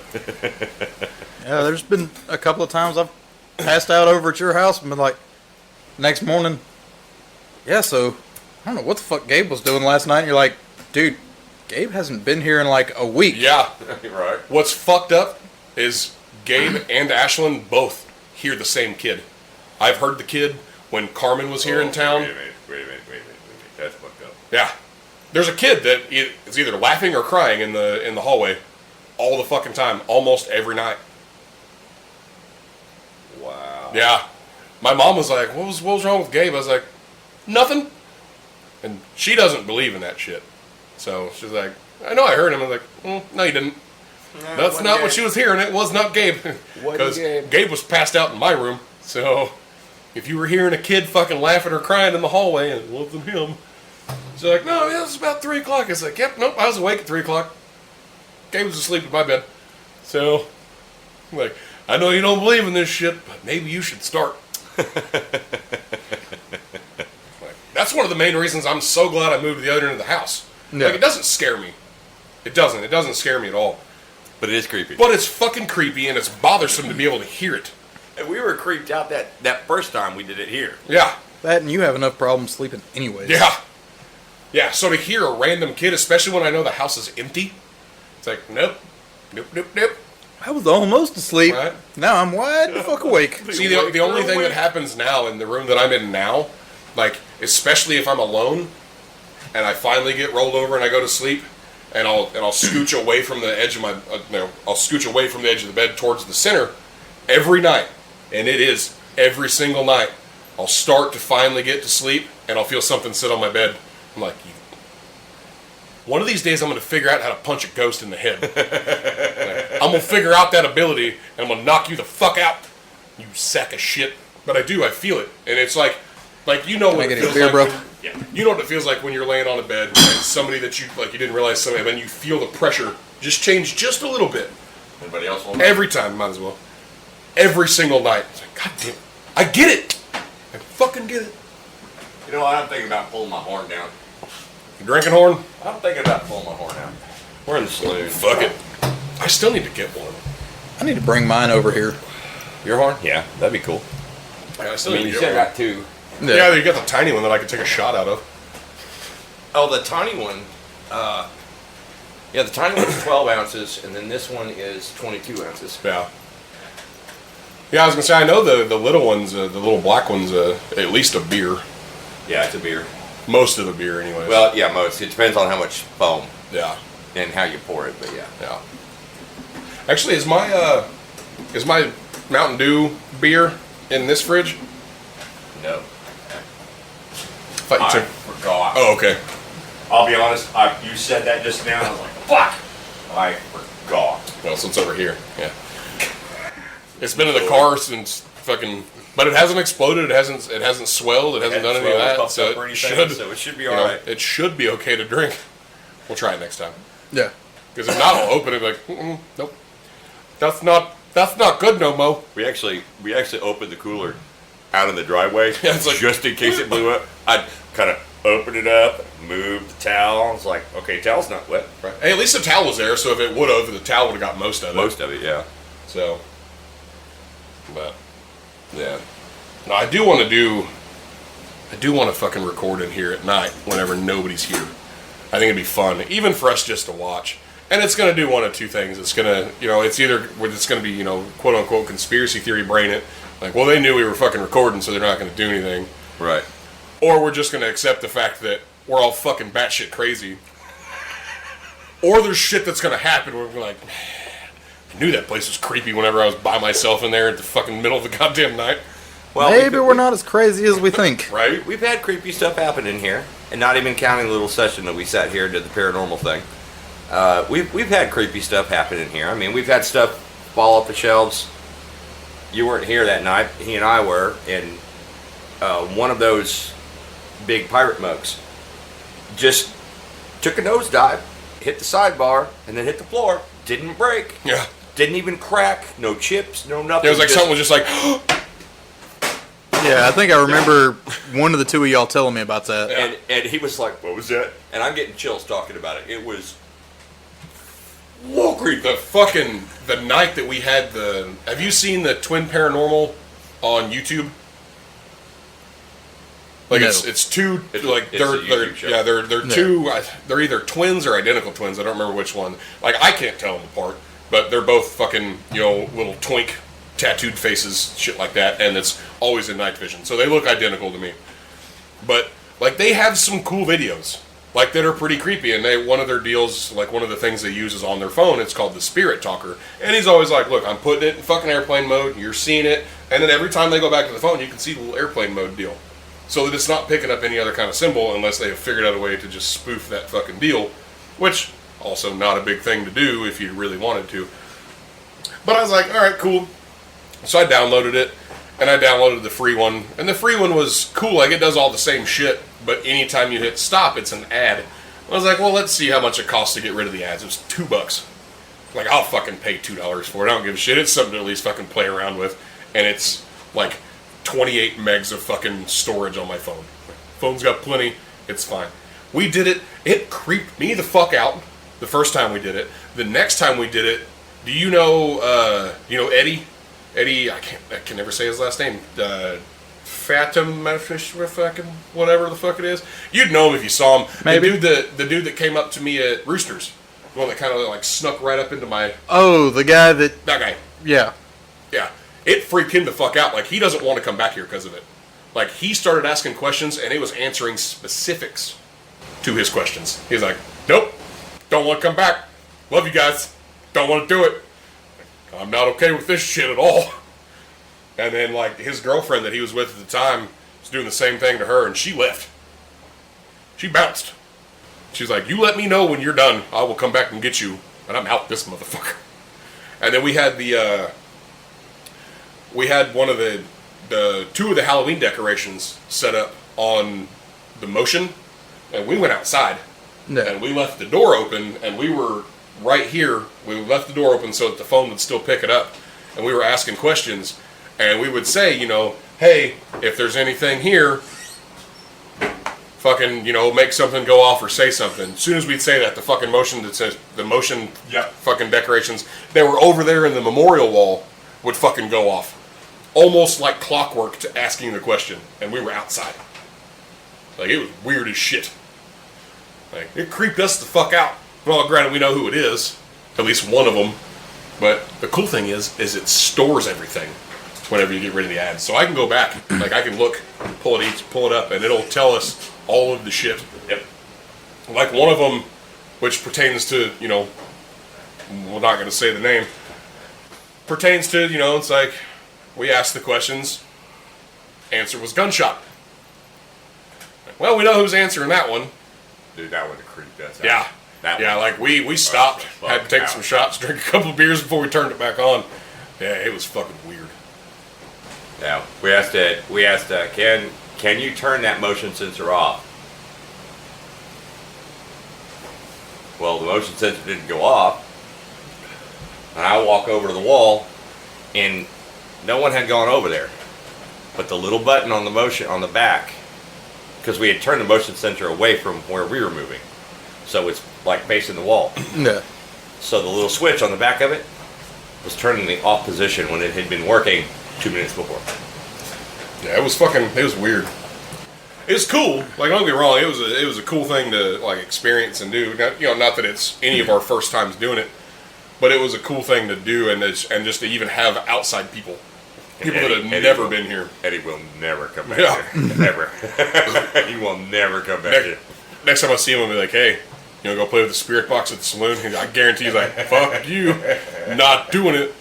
Yeah, there's been a couple of times I've passed out over at your house and been like, next morning, yeah, so, I don't know what the fuck Gabe was doing last night. And you're like, dude, Gabe hasn't been here in like a week. Yeah. Right. What's fucked up is Gabe and Ashlyn both hear the same kid. I've heard the kid when Carmen was here in town. Wait a minute. That's fucked up. Yeah. There's a kid that is either laughing or crying in the hallway all the fucking time, almost every night. Wow. Yeah. My mom was like, what was wrong with Gabe? I was like, nothing. And she doesn't believe in that shit. So she's like, I know I heard him. I was like, no, you didn't. That's not what she was hearing. It was not Gabe. Because Gabe was passed out in my room. So if you were hearing a kid fucking laughing or crying in the hallway and it wasn't him, she's like, no, yeah, it's about 3 o'clock. I was like, yep, nope, I was awake at 3 o'clock. Gabe was asleep in my bed. So, I'm like, I know you don't believe in this shit, but maybe you should start. That's one of the main reasons I'm so glad I moved to the other end of the house. Yeah. Like, it doesn't scare me. It doesn't. It doesn't scare me at all. But it is creepy. But it's fucking creepy, and it's bothersome to be able to hear it. And we were creeped out that first time we did it here. Yeah. That and you have enough problems sleeping anyways. Yeah. Yeah, so to hear a random kid, especially when I know the house is empty, it's like, nope. I was almost asleep. Right. Now I'm wide the fuck awake. See, the only thing that happens now in the room that I'm in now, like, especially if I'm alone, and I finally get rolled over and I go to sleep, and I'll scooch away from the edge of my, I'll scooch away from the edge of the bed towards the center every night, and it is every single night. I'll start to finally get to sleep, and I'll feel something sit on my bed. I'm like, one of these days I'm going to figure out how to punch a ghost in the head. I'm going to figure out that ability, and I'm going to knock you the fuck out, you sack of shit. But I do, I feel it, and it's like you know what it feels like. Bro? Yeah, you know what it feels like when you're laying on a bed and somebody that you didn't realize somebody, and then you feel the pressure just change just a little bit. Anybody else want Every time, might as well. Every single night. It's like, God damn, I get it. I fucking get it. You know what? I'm thinking about pulling my horn down. You drinking horn? I'm thinking about pulling my horn out. We're in the saloon. Fuck it. I still need to get one. I need to bring mine over here. Your horn? Yeah, that'd be cool. Yeah, I still I mean, need you to said get I one. got two. Yeah, you got the tiny one that I could take a shot out of. Oh, the tiny one. Yeah, the tiny one is 12 ounces, and then this one is 22 ounces. Yeah. Yeah, I was gonna say I know the little ones, the little black ones, at least a beer. Yeah, it's a beer. Most of the beer, anyways. Well, yeah, most. It depends on how much foam yeah, and how you pour it, but yeah. yeah. Actually, is my Mountain Dew beer in this fridge? No. Thought you I took. forgot. Oh, okay. I'll be honest, you said that just now, and I was like, fuck! I forgot. Well, so it's over here. Yeah. It's been in the car since fucking, but it hasn't exploded. It hasn't swelled. It hasn't done any of that. So it should be alright. It should be okay to drink. We'll try it next time. Yeah. Because if not, I'll open it like, nope. That's not good no mo. We actually opened the cooler out in the driveway, Yeah, it's like, just in case it blew up. I'd kind of open it up, move the towel. I was like, okay, towel's not wet. Right. Hey, at least the towel was there, so if it would have, the towel would have got most of it. Most of it, yeah. So, but yeah, no, I do want to fucking record in here at night whenever nobody's here. I think it'd be fun, even for us just to watch. And it's gonna do one of two things. It's gonna, it's either it's gonna be, quote unquote conspiracy theory brain it, like, well, they knew we were fucking recording, so they're not gonna do anything. Right. Or we're just gonna accept the fact that we're all fucking batshit crazy. Or there's shit that's gonna happen where we're like, I knew that place was creepy whenever I was by myself in there at the fucking middle of the goddamn night. Well, Maybe we're not as crazy as we think. Right? We've had creepy stuff happen in here. and not even counting the little session that we sat here and did the paranormal thing, we've had creepy stuff happen in here. I mean, we've had stuff fall off the shelves. You weren't here that night. He and I were, and one of those big pirate mugs just took a nosedive, hit the sidebar, and then hit the floor. Didn't break. Yeah. Didn't even crack. No chips. No nothing. It was like something was just like. Yeah, I think I remember one of the two of y'all telling me about that. And he was like, "What was that?" And I'm getting chills talking about it. It was. Whoa, creepy. The night that we had have you seen the Twin Paranormal on YouTube? Like No. it's two It's like a they're YouTube show. yeah they're No. two they're either twins or identical twins. I don't remember which one. Like I can't tell them apart, but they're both fucking little twink tattooed faces, shit like that, and it's always in night vision. So they look identical to me. But like they have some cool videos like that are pretty creepy, and one of their deals, like one of the things they use is on their phone. It's called the Spirit Talker, and he's always like, "Look, I'm putting it in fucking airplane mode. You're seeing it, and then every time they go back to the phone, you can see the little airplane mode deal." So that it's not picking up any other kind of symbol unless they have figured out a way to just spoof that fucking deal, which also not a big thing to do if you really wanted to. But I was like, all right, cool. So I downloaded it, and I downloaded the free one, and the free one was cool. Like it does all the same shit, but anytime you hit stop, it's an ad. I was like, well, let's see how much it costs to get rid of the ads. It was $2. Like I'll fucking pay $2 for it. I don't give a shit. It's something to at least fucking play around with, and it's like 28 megs of fucking storage on my phone. Phone's got plenty. It's fine. We did it. It creeped me the fuck out the first time we did it. The next time we did it, do you know Eddie? Eddie, I can never say his last name. Fatum, fucking whatever the fuck it is. You'd know him if you saw him. Maybe. The dude that came up to me at Roosters. The one that kind of like snuck right up into my... Oh, the guy that... That guy. Yeah. Yeah. It freaked him the fuck out. Like, he doesn't want to come back here because of it. Like, he started asking questions, and it was answering specifics to his questions. He's like, nope, don't want to come back. Love you guys. Don't want to do it. I'm not okay with this shit at all. And then, like, his girlfriend that he was with at the time was doing the same thing to her, and she left. She bounced. She's like, you let me know when you're done. I will come back and get you. And I'm out this motherfucker. And then we had one of the two of the Halloween decorations set up on the motion, and we went outside, and we left the door open, and we were right here. We left the door open so that the phone would still pick it up, and we were asking questions, and we would say, hey, if there's anything here, fucking, make something go off or say something. As soon as we'd say that, the fucking motion that says, the motion fucking decorations, they were over there in the memorial wall, would fucking go off. Almost like clockwork to asking the question, and we were outside. Like, it was weird as shit. Like, it creeped us the fuck out. Well, granted, we know who it is. At least one of them. But the cool thing is it stores everything whenever you get rid of the ads. So I can go back, like I can look, pull it up, and it'll tell us all of the shit. Yep. Like one of them, which pertains to, we're not going to say the name, pertains to, it's like, we asked the questions, answer was gunshot. Well, we know who's answering that one. Dude, that would have creeped us out. Yeah. That Like we stopped, had to take some shots, drink a couple of beers before we turned it back on. Yeah, it was fucking weird. Yeah, we asked can you turn that motion sensor off? Well, the motion sensor didn't go off, and I walk over to the wall, and no one had gone over there, but the little button on the back, because we had turned the motion sensor away from where we were moving, so it's like facing the wall. Yeah. So the little switch on the back of it was turned in the off position when it had been working 2 minutes before. Yeah, it was weird. It was cool. Like, don't get me wrong, it was a cool thing to like experience and do. Not that it's any of our first times doing it, but it was a cool thing to do, and just to even have outside people. People that have never been here. Eddie will never come back Yeah. here. Never. He will never come back here. Next time I see him, I'll be like, hey, go play with the spirit box at the saloon? I guarantee he's like, fuck you. Not doing it.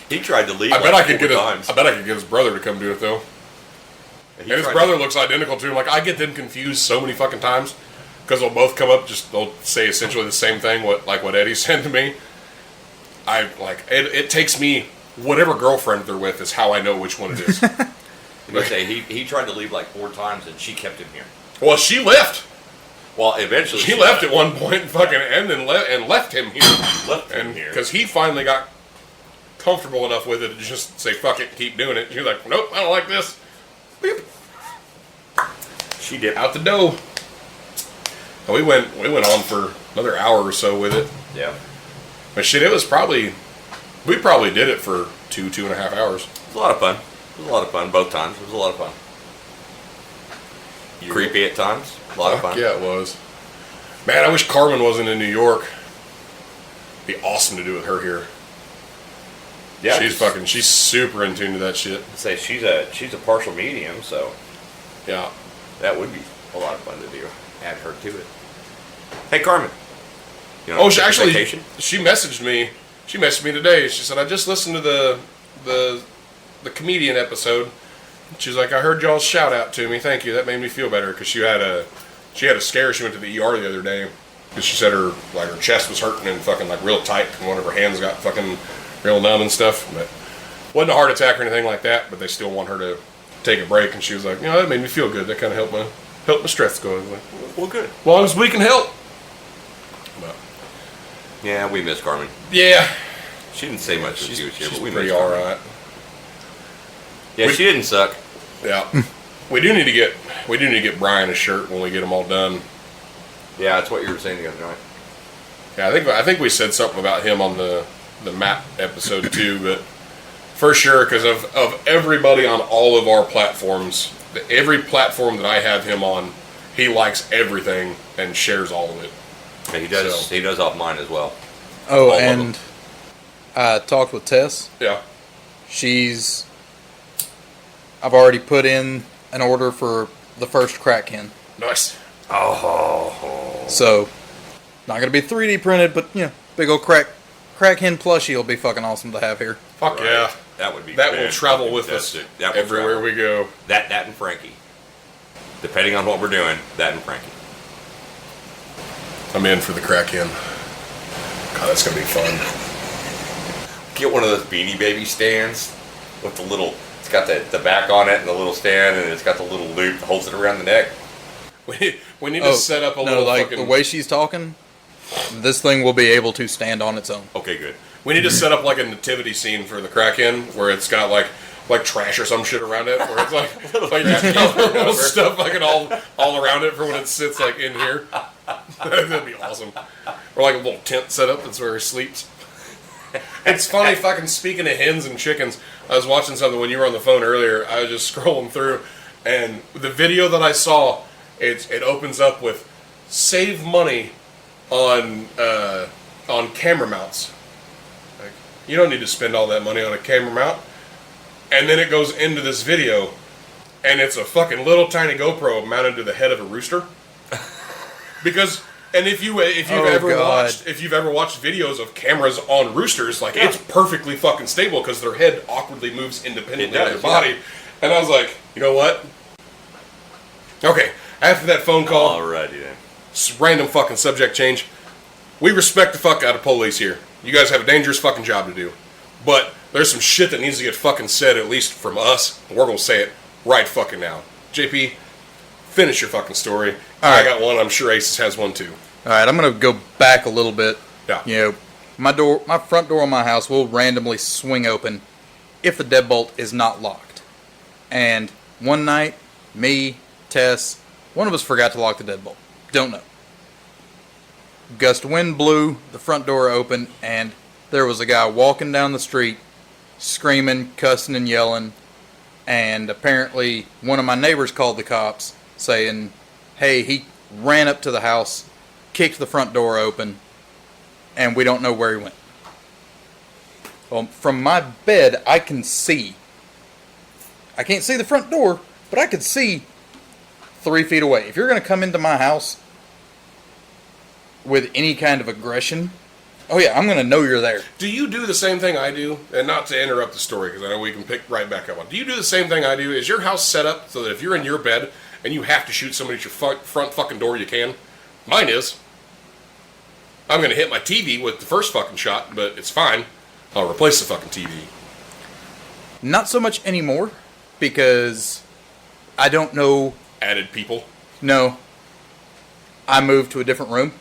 He tried to leave. I bet I could get times. his brother to come do it, though. And his brother looks identical to him. Like, I get them confused so many fucking times because they'll both come up, they'll say essentially the same thing, what Eddie said to me. It takes me, whatever girlfriend they're with is how I know which one it is. You say he tried to leave like 4 times and she kept him here. Well, she left. Well, eventually she left at one point and left him here. Left him here because he finally got comfortable enough with it to just say fuck it, keep doing it. You're like, nope, I don't like this. Beep. She dipped out the door. And we went on for another hour or so with it. Yeah. But shit, we probably did it for 2.5 hours. It was a lot of fun. It was a lot of fun both times. It was a lot of fun. Creepy at times. A lot of fun. Yeah, it was. Man, I wish Carmen wasn't in New York. Be awesome to do with her here. Yeah, she's super in tune to that shit. Say she's a partial medium, so yeah, that would be a lot of fun to do. Add her to it. Hey, Carmen. She messaged me. She messaged me today. She said, I just listened to the comedian episode. She's like, I heard y'all's shout out to me. Thank you. That made me feel better because she had a scare. She went to the ER the other day because she said her chest was hurting and fucking like real tight and one of her hands got fucking real numb and stuff. But wasn't a heart attack or anything like that. But they still want her to take a break. And she was like, that made me feel good. That kind of helped my stress go. I was like, well, good. As long as we can help. But, yeah, we miss Carmen. Yeah. She didn't say much when she was here, but we pretty miss Carmen. alright. Yeah, she didn't suck. Yeah. we do need to get Brian a shirt when we get them all done. Yeah, that's what you were saying the other night. Yeah, I think we said something about him on the Matt episode too, but for sure, because of everybody on all of our platforms, every platform that I have him on, he likes everything and shares all of it. Yeah, he does. So. He does off mine as well. Oh, all and I talked with Tess. Yeah. I've already put in an order for the first crack hen. Nice. Oh. So, not going to be 3D printed, but, big old crack hen plushie will be fucking awesome to have here. Fuck right. Yeah. That would be. That will travel with us everywhere we go. That and Frankie. Depending on what we're doing, that and Frankie. I'm in for the crack hen. God, that's going to be fun. Get one of those Beanie Baby stands with the little... It's got the back on it and the little stand, and it's got the little loop that holds it around the neck. We need to set up a little fucking... the way she's talking, this thing will be able to stand on its own. Okay, good. We need to set up like a nativity scene for the Kraken where it's got like trash or some shit around it, where it's like little stuff like all around it for when it sits like in here. That'd be awesome. Or like a little tent set up that's where he sleeps. It's funny, fucking speaking of hens and chickens, I was watching something when you were on the phone earlier. I was just scrolling through, and the video that I saw, it opens up with save money on camera mounts. Like, you don't need to spend all that money on a camera mount. And then it goes into this video, and it's a fucking little tiny GoPro mounted to the head of a rooster. Because... And if you've ever watched videos of cameras on roosters, like it's perfectly fucking stable because their head awkwardly moves independently of their body. Yeah. And I was like, you know what? Okay, after that phone call, alrighty then. Random fucking subject change. We respect the fuck out of police here. You guys have a dangerous fucking job to do, but there's some shit that needs to get fucking said, at least from us. We're gonna say it right fucking now. JP, finish your fucking story. I got one. I'm sure Aces has one too. All right, I'm going to go back a little bit. Yeah. My front door of my house will randomly swing open if the deadbolt is not locked. And one night, me, Tess, one of us forgot to lock the deadbolt. Don't know. Gust of wind blew, the front door open, and there was a guy walking down the street, screaming, cussing, and yelling. And apparently, one of my neighbors called the cops, saying, hey, he ran up to the house, kicked the front door open, and we don't know where he went. Well, from my bed, I can see. I can't see the front door, but I could see 3 feet away. If you're going to come into my house with any kind of aggression, Oh yeah, I'm gonna know you're there. Do you do the same thing I do? And not to interrupt the story, because I know we can pick right back up on. Do you do the same thing I do? Is your house set up so that if you're in your bed and you have to shoot somebody at your front fucking door, you can? Mine is. I'm going to hit my TV with the first fucking shot, but it's fine. I'll replace the fucking TV. Not so much anymore, because I don't know. Added people. No. I moved to a different room,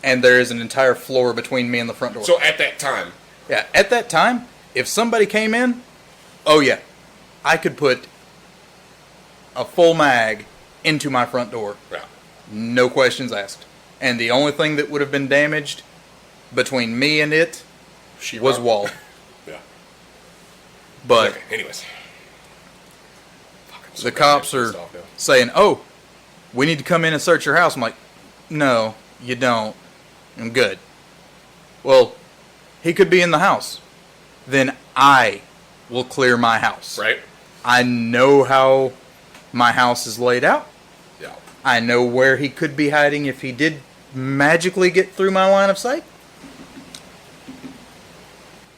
and there is an entire floor between me and the front door. So at that time. Yeah, at that time, if somebody came in, oh yeah, I could put a full mag into my front door. Yeah. No questions asked. And the only thing that would have been damaged between me and it was wall. Yeah. But okay, anyways. The cops are saying, oh, we need to come in and search your house. I'm like, no, you don't. I'm good. Well, he could be in the house. Then I will clear my house. Right. I know how my house is laid out. Yeah. I know where he could be hiding if he did magically get through my line of sight.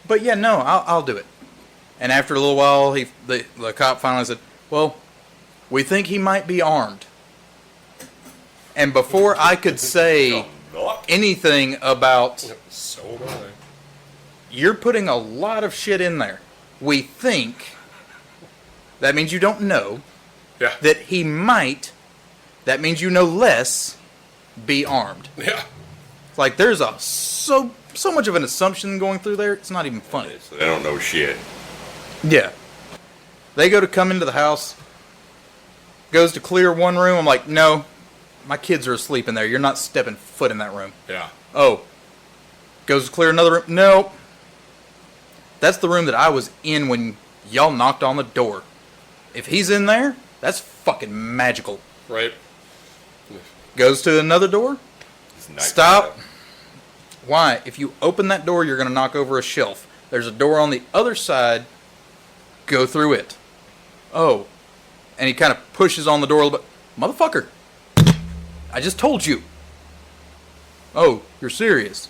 But yeah, no, I'll do it. And after a little while, the cop finally said, well, we think he might be armed. And before I could say anything about, So am I. you're putting a lot of shit in there. We think, that means you don't know, Yeah. that he might, that means you know less, be armed. Yeah. Like, there's so much of an assumption going through there, it's not even funny. So they don't know shit. Yeah. They go to come into the house, goes to clear one room, I'm like, no, my kids are asleep in there, you're not stepping foot in that room. Yeah. Oh. Goes to clear another room, no. That's the room that I was in when y'all knocked on the door. If he's in there, that's fucking magical. Right. Goes to another door. Stop. Why? If you open that door, you're going to knock over a shelf. There's a door on the other side. Go through it. Oh. And he kind of pushes on the door a little bit. Motherfucker. I just told you. Oh, you're serious.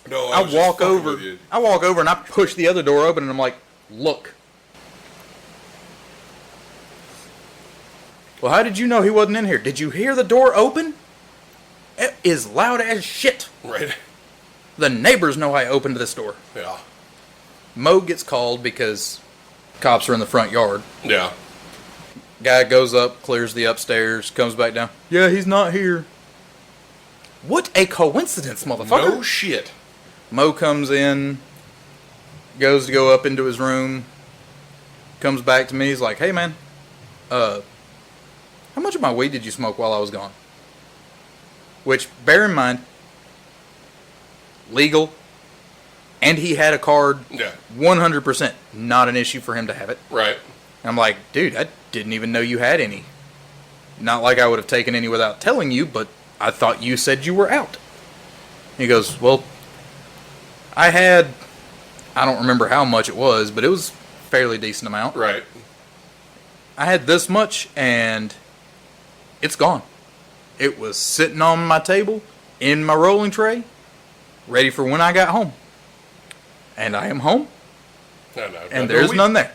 No, I was just walk fucking over. with you. I walk over and I push the other door open and I'm like, look. Well, how did you know he wasn't in here? Did you hear the door open? It is loud as shit. Right. The neighbors know I opened this door. Yeah. Mo gets called because cops are in the front yard. Yeah. Guy goes up, clears the upstairs, comes back down. Yeah, he's not here. What a coincidence, motherfucker. No shit. Mo comes in, goes to go up into his room, comes back to me. He's like, hey, man, how much of my weed did you smoke while I was gone? Which, bear in mind, legal, and he had a card, Yeah. 100% not an issue for him to have it. Right. And I'm like, dude, I didn't even know you had any. Not like I would have taken any without telling you, but I thought you said you were out. He goes, well, I don't remember how much it was, but it was a fairly decent amount. Right. I had this much, and it's gone. It was sitting on my table, in my rolling tray, ready for when I got home. And I am home, No, and there's none there.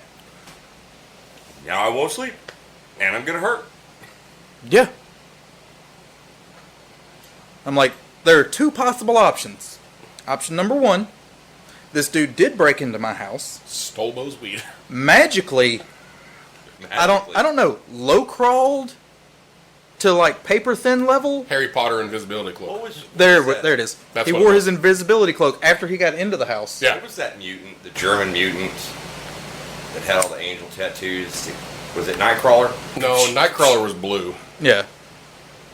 Now I won't sleep. And I'm going to hurt. Yeah. I'm like, there are two possible options. Option number one, this dude did break into my house. Stole Mo's weed. Magically, I don't know, low crawled to like paper thin level. Harry Potter invisibility cloak. There it is. That's He what it wore was. his invisibility cloak after he got into the house. Yeah. What was that mutant, the German mutant that had all the angel tattoos? Was it Nightcrawler? No, Nightcrawler was blue. Yeah.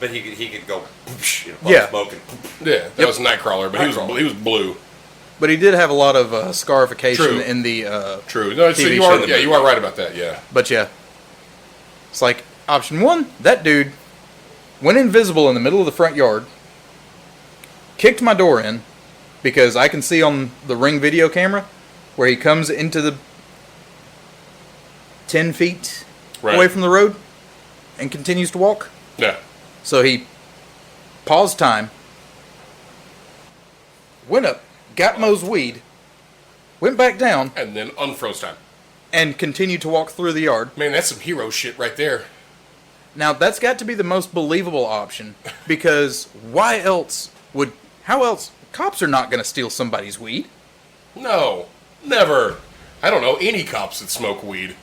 But he could go you know, Yeah. smoke and Yeah, that was Nightcrawler, but Nightcrawler. he was blue. But he did have a lot of scarification True. in the. True. No, so TV you show are. that Yeah, movie. you are right about that. Yeah. But yeah. It's like, option one, that dude went invisible in the middle of the front yard, kicked my door in, because I can see on the Ring video camera where he comes into the 10 feet away from the road and continues to walk. Yeah. So he paused time, went up, got Mo's weed, went back down, And then unfroze time. and continued to walk through the yard. Man, that's some hero shit right there. Now, that's got to be the most believable option, because how else? Cops are not going to steal somebody's weed. No, never. I don't know any cops that smoke weed.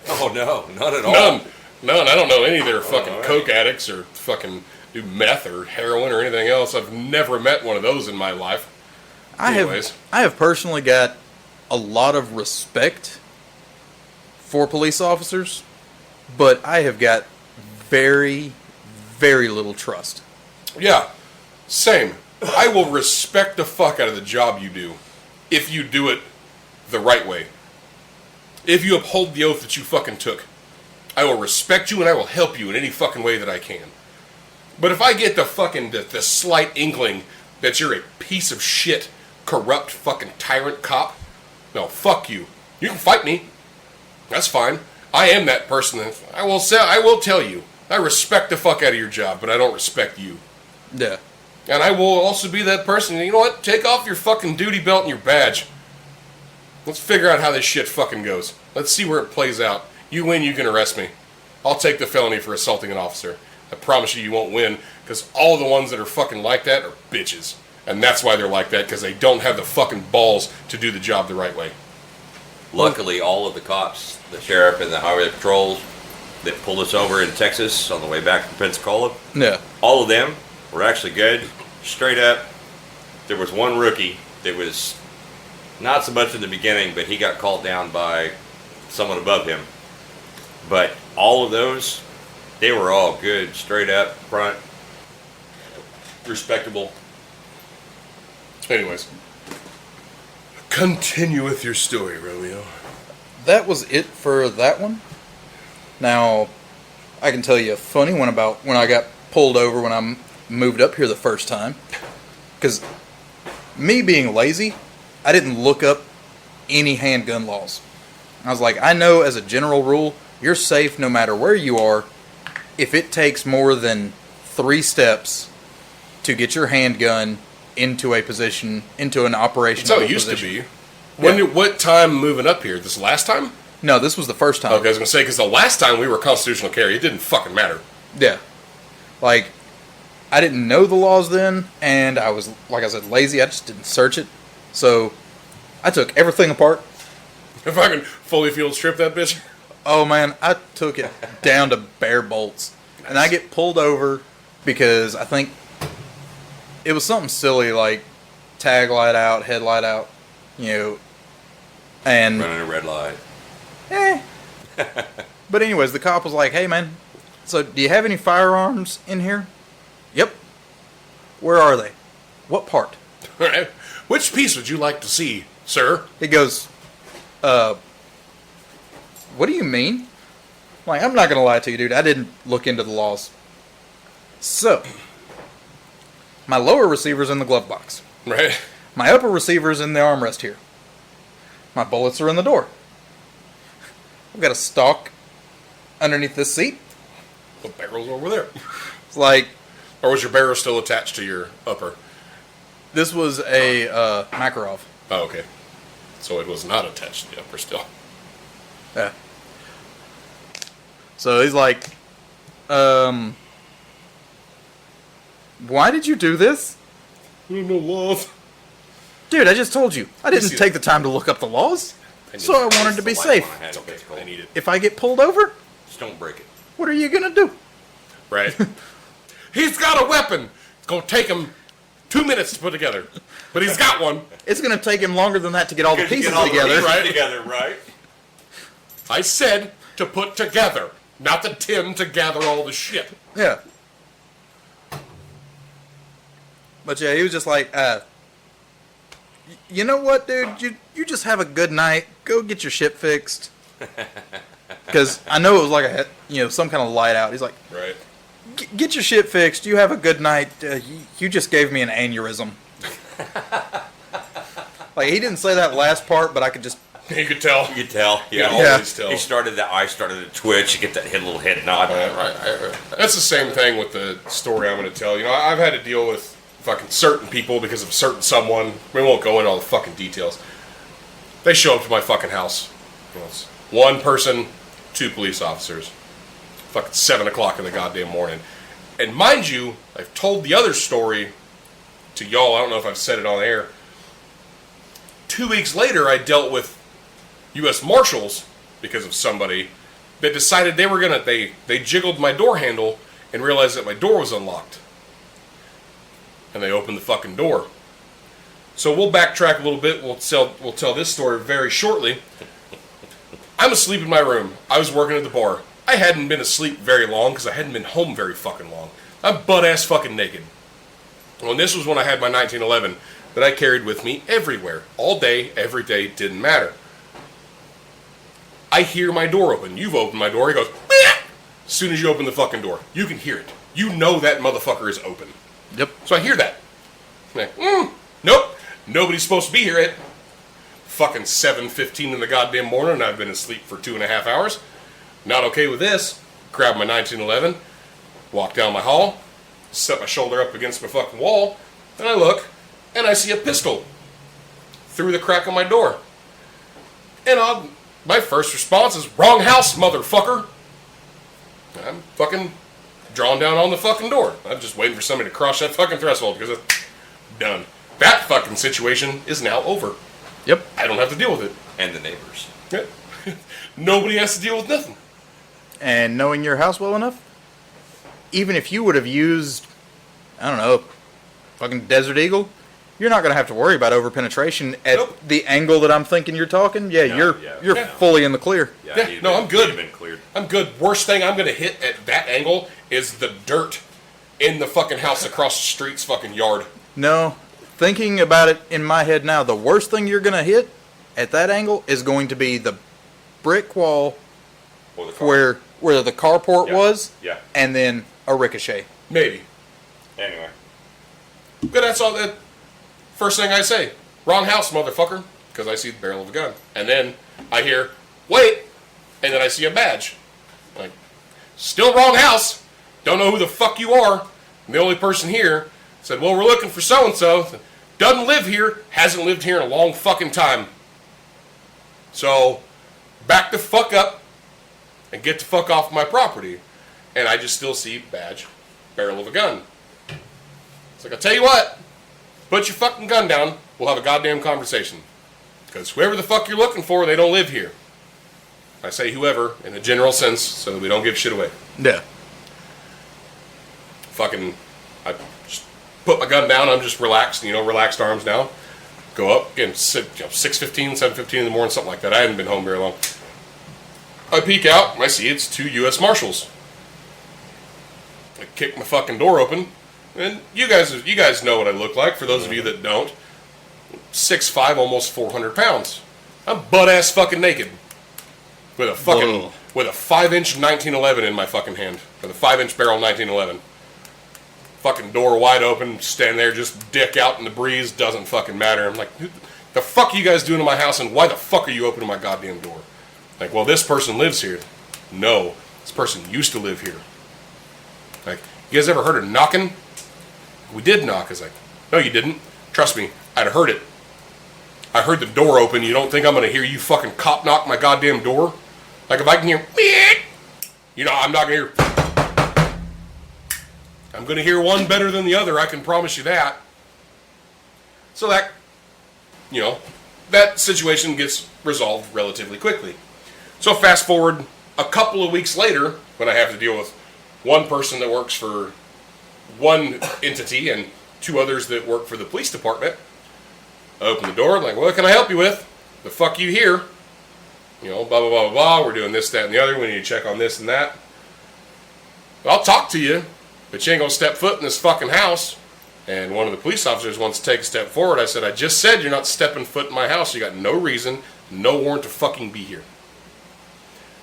Oh no, not at all. None. I don't know any that are fucking right. coke addicts or fucking do meth or heroin or anything else. I've never met one of those in my life. I have personally got a lot of respect for police officers, but I have got very, very little trust. Yeah, same. I will respect the fuck out of the job you do if you do it the right way. If you uphold the oath that you fucking took. I will respect you and I will help you in any fucking way that I can. But if I get the slight inkling that you're a piece of shit, corrupt fucking tyrant cop, no, fuck you. You can fight me. That's fine. I am that person. I will tell you. I respect the fuck out of your job, but I don't respect you. Yeah. And I will also be that person. You know what? Take off your fucking duty belt and your badge. Let's figure out how this shit fucking goes. Let's see where it plays out. You win, you can arrest me. I'll take the felony for assaulting an officer. I promise you won't win, because all the ones that are fucking like that are bitches. And that's why they're like that, because they don't have the fucking balls to do the job the right way. Luckily, all of the cops, the sheriff and the highway patrols that pulled us over in Texas on the way back from Pensacola, Yeah. all of them were actually good. Straight up, there was one rookie that was not so much in the beginning, but he got called down by someone above him. But all of those, they were all good, straight up, front, respectable. Anyways. Continue with your story, Romeo. That was it for that one. Now, I can tell you a funny one about when I got pulled over when I moved up here the first time. Because me being lazy, I didn't look up any handgun laws. I was like, I know as a general rule, you're safe no matter where you are. If it takes more than 3 steps to get your handgun into a position, into an operational That's how it position. used to be. What time moving up here? This last time? No, this was the first time. Okay, I was going to say, because the last time we were constitutional carry, it didn't fucking matter. Yeah. Like, I didn't know the laws then, and I was, like I said, lazy. I just didn't search it. So, I took everything apart. If I can fully field strip that bitch. Oh, man, I took it down to bare bolts. And I get pulled over because I think it was something silly like tag light out, headlight out, and... Running a red light. But anyways, the cop was like, hey, man, so do you have any firearms in here? Yep. Where are they? What part? Alright. Which piece would you like to see, sir? He goes, what do you mean? I'm like, I'm not going to lie to you, dude. I didn't look into the laws. So, my lower receiver's in the glove box. Right? My upper receiver's in the armrest here. My bullets are in the door. I've got a stock underneath this seat. The barrel's over there. It's like, Or was your barrel still attached to your upper? this was a Makarov. Oh, okay. So it was not attached to the upper still. Yeah. So he's like, why did you do this? I don't know laws. Dude, I just told you. I didn't see take the time to look up the laws. So I wanted to be That's the light safe. one I had in Okay, Pensacola. I need it. If I get pulled over, Just don't break it. what are you going to do? Right? He's got a weapon. It's going to take him 2 minutes to put together. But he's got one. It's going to take him longer than that to get all the Because you pieces get all the together. pieces right? together, right? I said to put together, not the Tim to gather all the shit. Yeah. But yeah, he was just like, you know what, dude? You just have a good night. Go get your shit fixed. Because I know it was like some kind of light out. He's like, Right? get your shit fixed. You have a good night. You just gave me an aneurysm. Like, he didn't say that last part, but I could just... You could tell. You could tell. Yeah. You always tell. He started the eye started to twitch. You get that little head nod. Right. That's the same thing with the story I'm going to tell. I've had to deal with fucking certain people because of certain someone. We won't go into all the fucking details. They show up to my fucking house. You know, it's one person, 2 police officers. Fucking 7 o'clock in the goddamn morning. And mind you, I've told the other story to y'all. I don't know if I've said it on air. 2 weeks later, I dealt with U.S. Marshals because of somebody that decided they were gonna. They jiggled my door handle and realized that my door was unlocked. And they opened the fucking door. So we'll backtrack a little bit. We'll tell this story very shortly. I'm asleep in my room. I was working at the bar. I hadn't been asleep very long because I hadn't been home very fucking long. I'm butt-ass fucking naked. Well, and this was when I had my 1911 that I carried with me everywhere. All day, every day, didn't matter. I hear my door open. You've opened my door. He goes, "Meow." As soon as you open the fucking door. You can hear it. You know that motherfucker is open. Yep. So I hear that. I'm like, nope. Nobody's supposed to be here at fucking 7:15 in the goddamn morning, and I've been asleep for 2.5 hours. Not okay with this. Grab my 1911, walk down my hall, set my shoulder up against my fucking wall, and I look, and I see a pistol through the crack of my door. And my first response is, wrong house, motherfucker. And I'm fucking drawn down on the fucking door. I'm just waiting for somebody to cross that fucking threshold because it's done. That fucking situation is now over. Yep. I don't have to deal with it. And the neighbors. Yeah. Nobody has to deal with nothing. And knowing your house well enough, even if you would have used, I don't know, fucking Desert Eagle, you're not going to have to worry about over-penetration at Nope. the angle that I'm thinking you're talking. Yeah, No, you're yeah. fully in the clear. Yeah, no, I'm good. You've been cleared. I'm good. Worst thing I'm going to hit at that angle is the dirt in the fucking house across the street's fucking yard. No, thinking about it in my head now, the worst thing you're going to hit at that angle is going to be the brick wall Or the car. where the carport Yeah. was, Yeah. and then a ricochet. Maybe. Anyway. But that's all that. First thing I say, wrong house, motherfucker. Because I see the barrel of a gun. And then I hear, wait. And then I see a badge. Like, still wrong house. Don't know who the fuck you are. And the only person here said, well, we're looking for so-and-so. Doesn't live here. Hasn't lived here in a long fucking time. So, back the fuck up and get the fuck off my property. And I just still see badge, barrel of a gun. It's like, I'll tell you what. Put your fucking gun down. We'll have a goddamn conversation. Because whoever the fuck you're looking for, they don't live here. I say whoever in a general sense so that we don't give shit away. Yeah. Fucking, I just put my gun down. I'm just relaxed, relaxed arms now. Go up, again, 6:15, 7:15 in the morning, something like that. I hadn't been home very long. I peek out, and I see it's 2 U.S. Marshals. I kick my fucking door open, and you guys know what I look like. For those of you that don't, 6'5", almost 400 pounds. I'm butt-ass fucking naked. With a fucking, Whoa. with a 5-inch 1911 in my fucking hand. With a 5-inch barrel 1911. Fucking door wide open, stand there just dick out in the breeze, doesn't fucking matter. I'm like, the fuck are you guys doing in my house, and why the fuck are you opening my goddamn door? Like, well, this person lives here. No, this person used to live here. Like, you guys ever heard of knocking? We did knock. I was like, no, you didn't. Trust me, I'd have heard it. I heard the door open. You don't think I'm gonna hear you fucking cop knock my goddamn door? Like, if I can hear, I'm not gonna hear. I'm gonna hear one better than the other. I can promise you that. So that, that situation gets resolved relatively quickly. So fast forward a couple of weeks later, when I have to deal with one person that works for one entity and 2 others that work for the police department. I open the door, I'm like, what can I help you with? The fuck you here? Blah, blah, blah, blah, blah. We're doing this, that, and the other. We need to check on this and that. I'll talk to you, but you ain't gonna step foot in this fucking house. And one of the police officers wants to take a step forward. I said, I just said you're not stepping foot in my house. You got no reason, no warrant to fucking be here.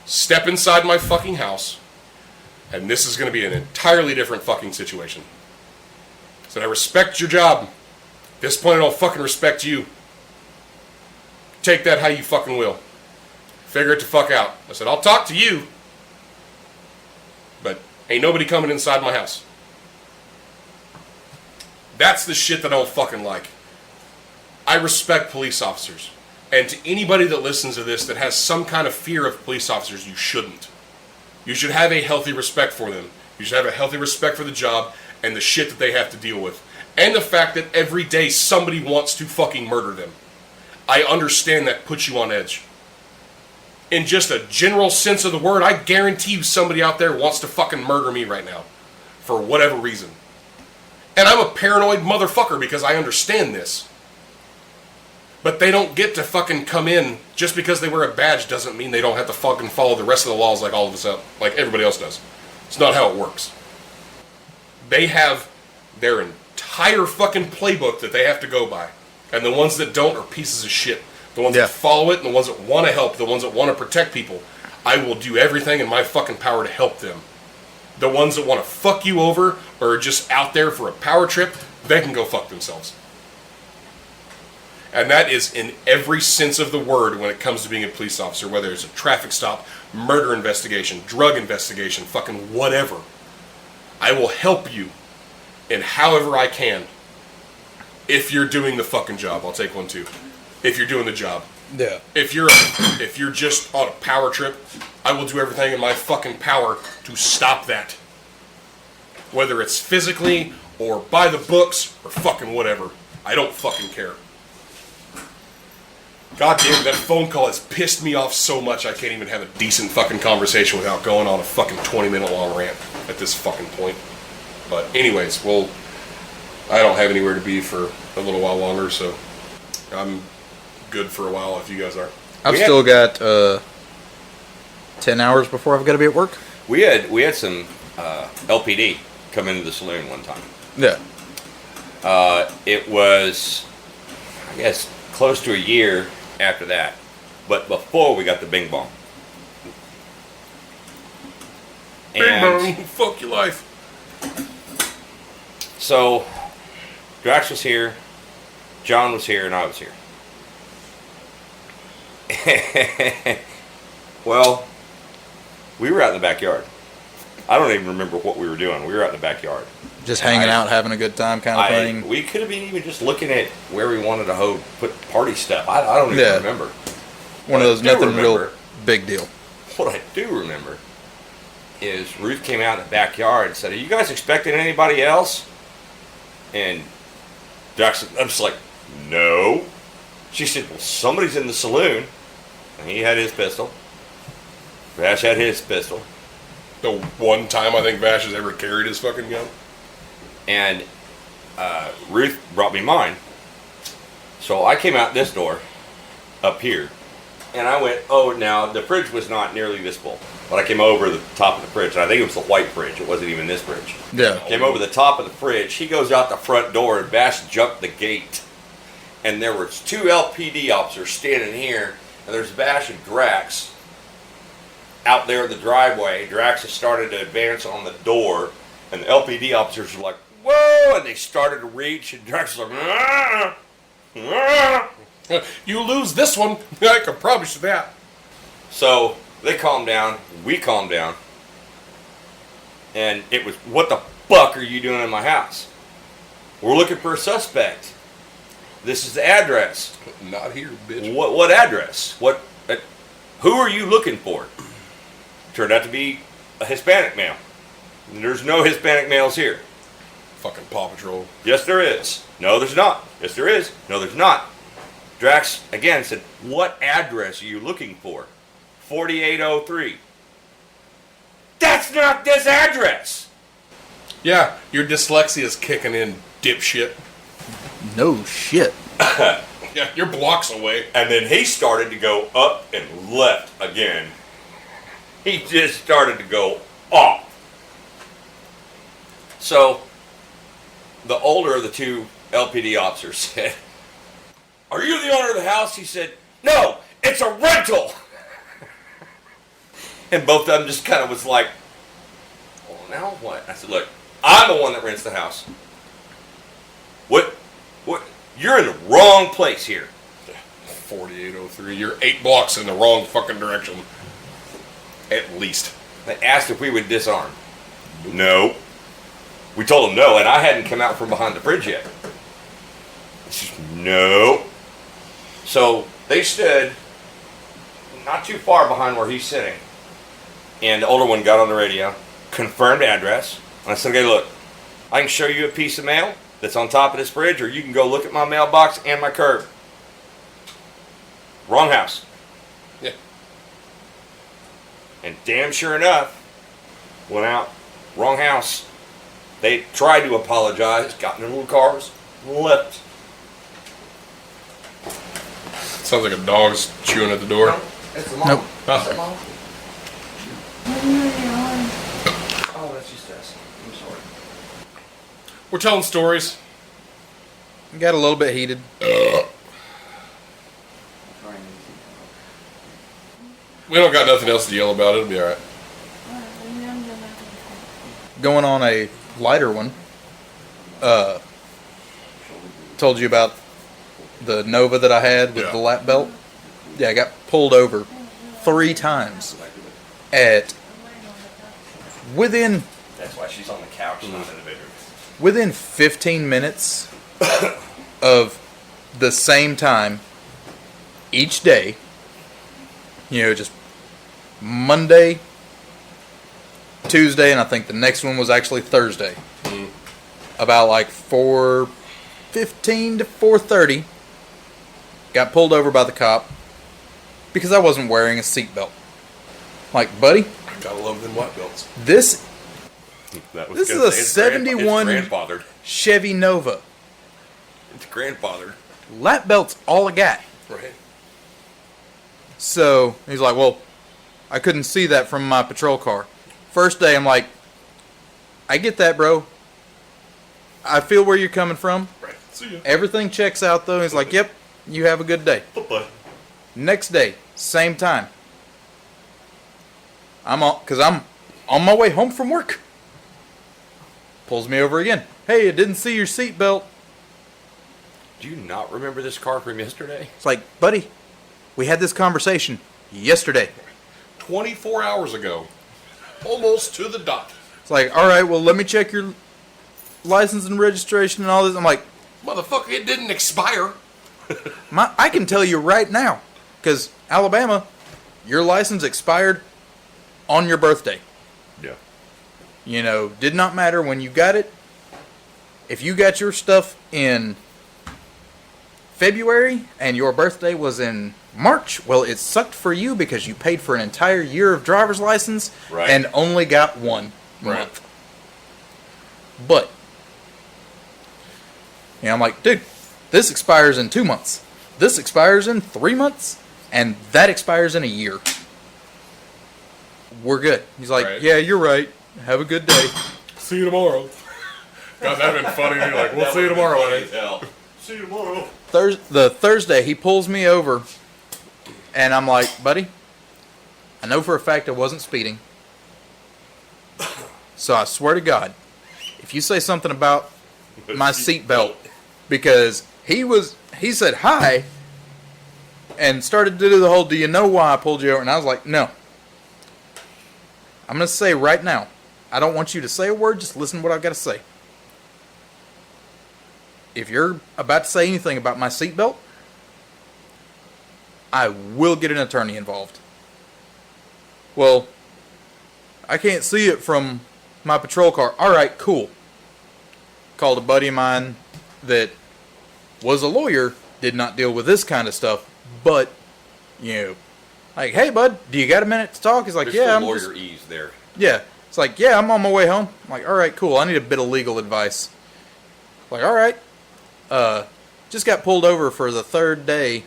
Step inside my fucking house, and this is going to be an entirely different fucking situation. I said, I respect your job. At this point, I don't fucking respect you. Take that how you fucking will. Figure it the fuck out. I said, I'll talk to you, but ain't nobody coming inside my house. That's the shit that I don't fucking like. I respect police officers. And to anybody that listens to this that has some kind of fear of police officers, you shouldn't. You should have a healthy respect for them. You should have a healthy respect for the job and the shit that they have to deal with. And the fact that every day somebody wants to fucking murder them. I understand that puts you on edge. In just a general sense of the word, I guarantee you somebody out there wants to fucking murder me right now. For whatever reason. And I'm a paranoid motherfucker because I understand this. But they don't get to fucking come in. Just because they wear a badge doesn't mean they don't have to fucking follow the rest of the laws like all of us out, like everybody else does. It's not how it works. They have their entire fucking playbook that they have to go by. And the ones that don't are pieces of shit. The ones that follow it and the ones that want to help, the ones that want to protect people, I will do everything in my fucking power to help them. The ones that want to fuck you over or are just out there for a power trip, they can go fuck themselves. And that is in every sense of the word when it comes to being a police officer, whether it's a traffic stop, murder investigation, drug investigation, fucking whatever. I will help you in however I can. If you're doing the fucking job, I'll take one too. If you're doing the job. Yeah. If you're just on a power trip, I will do everything in my fucking power to stop that. Whether it's physically or by the books or fucking whatever. I don't fucking care. God damn, that phone call has pissed me off so much I can't even have a decent fucking conversation without going on a fucking 20-minute long rant at this fucking point. But anyways, well, I don't have anywhere to be for a little while longer, so I'm good for a while if you guys are. I've still got 10 hours before I've got to be at work. We had some LPD come into the saloon one time. Yeah. It was, I guess, close to a year after that, but before we got the bing bong. Bing bong, fuck your life. So, Drax was here, John was here, and I was here. Well, we were out in the backyard. I don't even remember what we were doing. We were out in the backyard. Just hanging out, having a good time kind of thing. We could have been even just looking at where we wanted to put party stuff. I don't even remember. One of those nothing real big deal. What I do remember is Ruth came out in the backyard and said, "Are you guys expecting anybody else?" And Jackson, I'm just like, "No." She said, "Well, somebody's in the saloon." And he had his pistol. Vash had his pistol. The one time I think Vash has ever carried his fucking gun. And Ruth brought me mine. So I came out this door up here. And I went, oh, now the fridge was not nearly this full. But I came over the top of the fridge. And I think it was the white fridge. It wasn't even this fridge. Yeah. Came over the top of the fridge. He goes out the front door and Vash jumped the gate. And there were two LPD officers standing here. And there's Vash and Drax out there in the driveway. Drax has started to advance on the door. And the LPD officers were like, whoa! And they started to reach. And Drax was like, ah! Ah! You lose this one, I can promise you that. So they calmed down. We calmed down. And it was, what the fuck are you doing in my house? We're looking for a suspect. This is the address. Not here, bitch. What address? Who are you looking for? Turned out to be a Hispanic male. There's no Hispanic males here. Fucking Paw Patrol. Yes, there is. No, there's not. Yes, there is. No, there's not. Drax, again, said, what address are you looking for? 4803. That's not this address! Yeah, your dyslexia is kicking in, dipshit. No shit. Yeah, you're blocks away. And then he started to go up and left again. He just started to go off. So, the older of the two LPD officers said, are you the owner of the house? He said, no, it's a rental. And both of them just kind of was like, well, now what? I said, look, I'm the one that rents the house. What? You're in the wrong place here. 4803. You're 8 blocks in the wrong fucking direction. At least. They asked if we would disarm. No. We told them no, and I hadn't come out from behind the bridge yet. No. So they stood not too far behind where he's sitting. And the older one got on the radio, confirmed address. And I said, okay, look, I can show you a piece of mail that's on top of this bridge, or you can go look at my mailbox and my curb. Wrong house. Yeah. And damn sure enough, went out, wrong house. They tried to apologize, got in their little cars, and left. Sounds like a dog's chewing at the door. No, it's the mom. Nope. It's the mom. Oh, that's just us. I'm sorry. We're telling stories. Got a little bit heated. We don't got nothing else to yell about. It'll be alright. Going on a lighter one. Told you about the Nova that I had with the lap belt. Yeah, I got pulled over 3 times within That's why she's on the couch, not in the bedroom. within 15 minutes of the same time each day. You know, just Monday, Tuesday, and I think the next one was actually Thursday. About like 4:15 to 4:30, got pulled over by the cop because I wasn't wearing a seatbelt. Like, buddy, I gotta love them white belts. this That was This gonna is a say, it's 71 It's grandfathered. Chevy Nova. It's grandfathered. Lap belt's all I got. Right. So he's like, well, I couldn't see that from my patrol car. First day, I'm like, I get that, bro. I feel where you're coming from. Right. See ya. Everything checks out, though. He's like, yep, you have a good day. Bye-bye. Next day, same time. I'm on my way home from work. Pulls me over again. Hey, I didn't see your seatbelt. Do you not remember this car from yesterday? It's like, buddy, we had this conversation yesterday. 24 hours ago. Almost to the dot. It's like, all right, well, let me check your license and registration and all this. I'm like, Motherfucker, it didn't expire. I can tell you right now, because Alabama, your license expired on your birthday. Yeah. You know, did not matter when you got it. If you got your stuff in February and your birthday was in March, well, it sucked for you because you paid for an entire year of driver's license Right. and only got 1 Right. month. But, you know, I'm like, dude, this expires in 2 months. This expires in 3 months. And that expires in a year. We're good. He's like, Right. yeah, you're right. Have a good day. See you tomorrow. God, that'd been funny. You're like, we'll see you tomorrow, Eddie. See you tomorrow. The Thursday, he pulls me over, and I'm like, buddy, I know for a fact I wasn't speeding. So I swear to God, if you say something about my seatbelt, because he said hi, and started to do the whole, do you know why I pulled you over? And I was like, no. I'm going to say right now, I don't want you to say a word, just listen to what I've got to say. If you're about to say anything about my seatbelt, I will get an attorney involved. Well, I can't see it from my patrol car. All right, cool. Called a buddy of mine that was a lawyer, did not deal with this kind of stuff, but, you know, like, hey, bud, do you got a minute to talk? He's like, There's yeah, some I'm lawyer just... ease there. Yeah. It's like, yeah, I'm on my way home. I'm like, all right, cool. I need a bit of legal advice. Like, all right. Just got pulled over for the 3rd day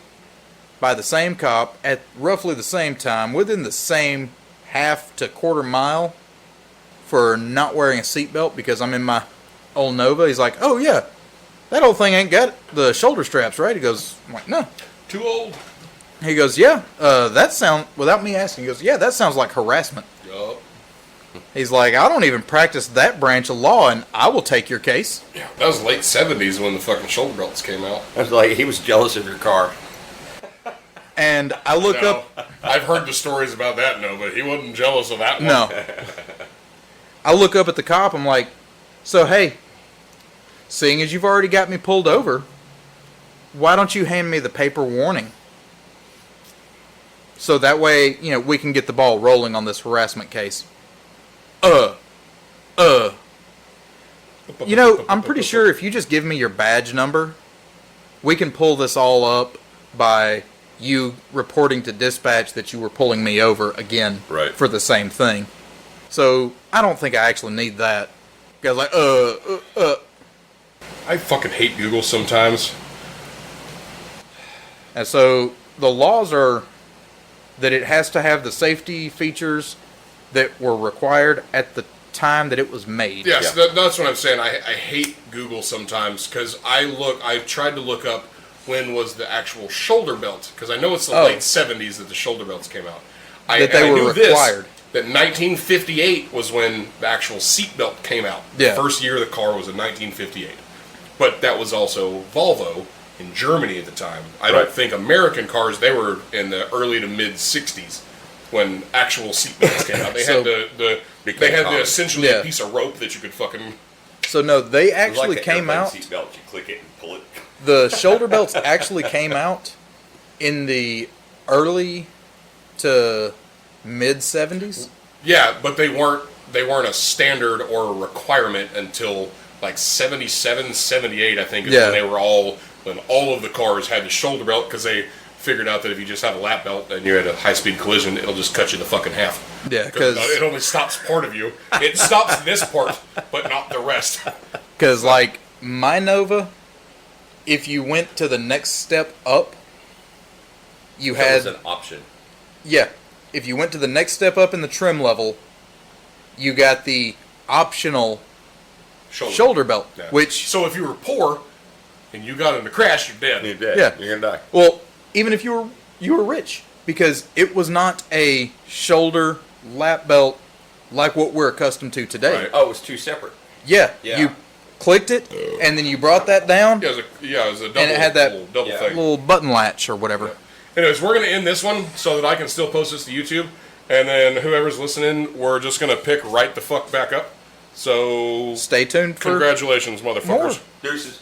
by the same cop at roughly the same time, within the same half to quarter mile, for not wearing a seatbelt because I'm in my old Nova. He's like, oh, yeah, that old thing ain't got the shoulder straps, right? He goes, I'm like, no. Too old. He goes, yeah, that sound, without me asking, he goes, yeah, that sounds like harassment. Yup. He's like, I don't even practice that branch of law, and I will take your case. Yeah, that was late 70s when the fucking shoulder belts came out. I was like, he was jealous of your car. And I look No, up. I've heard the stories about that, no, but he wasn't jealous of that one. No. I look up at the cop. I'm like, So, hey, seeing as you've already got me pulled over, why don't you hand me the paper warning? So that way, we can get the ball rolling on this harassment case. I'm pretty sure if you just give me your badge number, we can pull this all up by you reporting to dispatch that you were pulling me over again for the same thing. So I don't think I actually need that. Guys like, I fucking hate Google sometimes. And so the laws are that it has to have the safety features that were required at the time that it was made. Yes, that's what I'm saying. I hate Google sometimes because I tried to look up when was the actual shoulder belt, because I know it's the late 70s that the shoulder belts came out. They were required. That 1958 was when the actual seat belt came out. Yeah. The first year of the car was in 1958. But that was also Volvo in Germany at the time. I don't think American cars, they were in the early to mid 60s when actual seat belts came out. They had essentially a piece of rope that you could fucking... So no, they actually came out... Seat belt, you click it and pull it. The shoulder belts actually came out in the early to mid 70s. Yeah, but they weren't a standard or a requirement until like 77, 78, I think, is when all of the cars had the shoulder belt, because they figured out that if you just have a lap belt and you're at a high-speed collision, it'll just cut you the fucking half. Yeah, because it only stops part of you. It stops this part, but not the rest. Because, like, my Nova, if you went to the next step up, you had... That was an option. Yeah. If you went to the next step up in the trim level, you got the optional shoulder belt. Yeah. Which... So if you were poor and you got in a crash, you're dead. You're dead. Yeah. You're going to die. Well, even if you were rich, because it was not a shoulder lap belt like what we're accustomed to today. Right. Oh, it was two separate. Yeah. You clicked it, and then you brought that down. Yeah, it was a double, and it had that double thing. little button latch or whatever. Yeah. Anyways, we're going to end this one so that I can still post this to YouTube. And then whoever's listening, we're just going to pick right the fuck back up. So... Stay tuned for... Congratulations, motherfuckers. More. Deuces.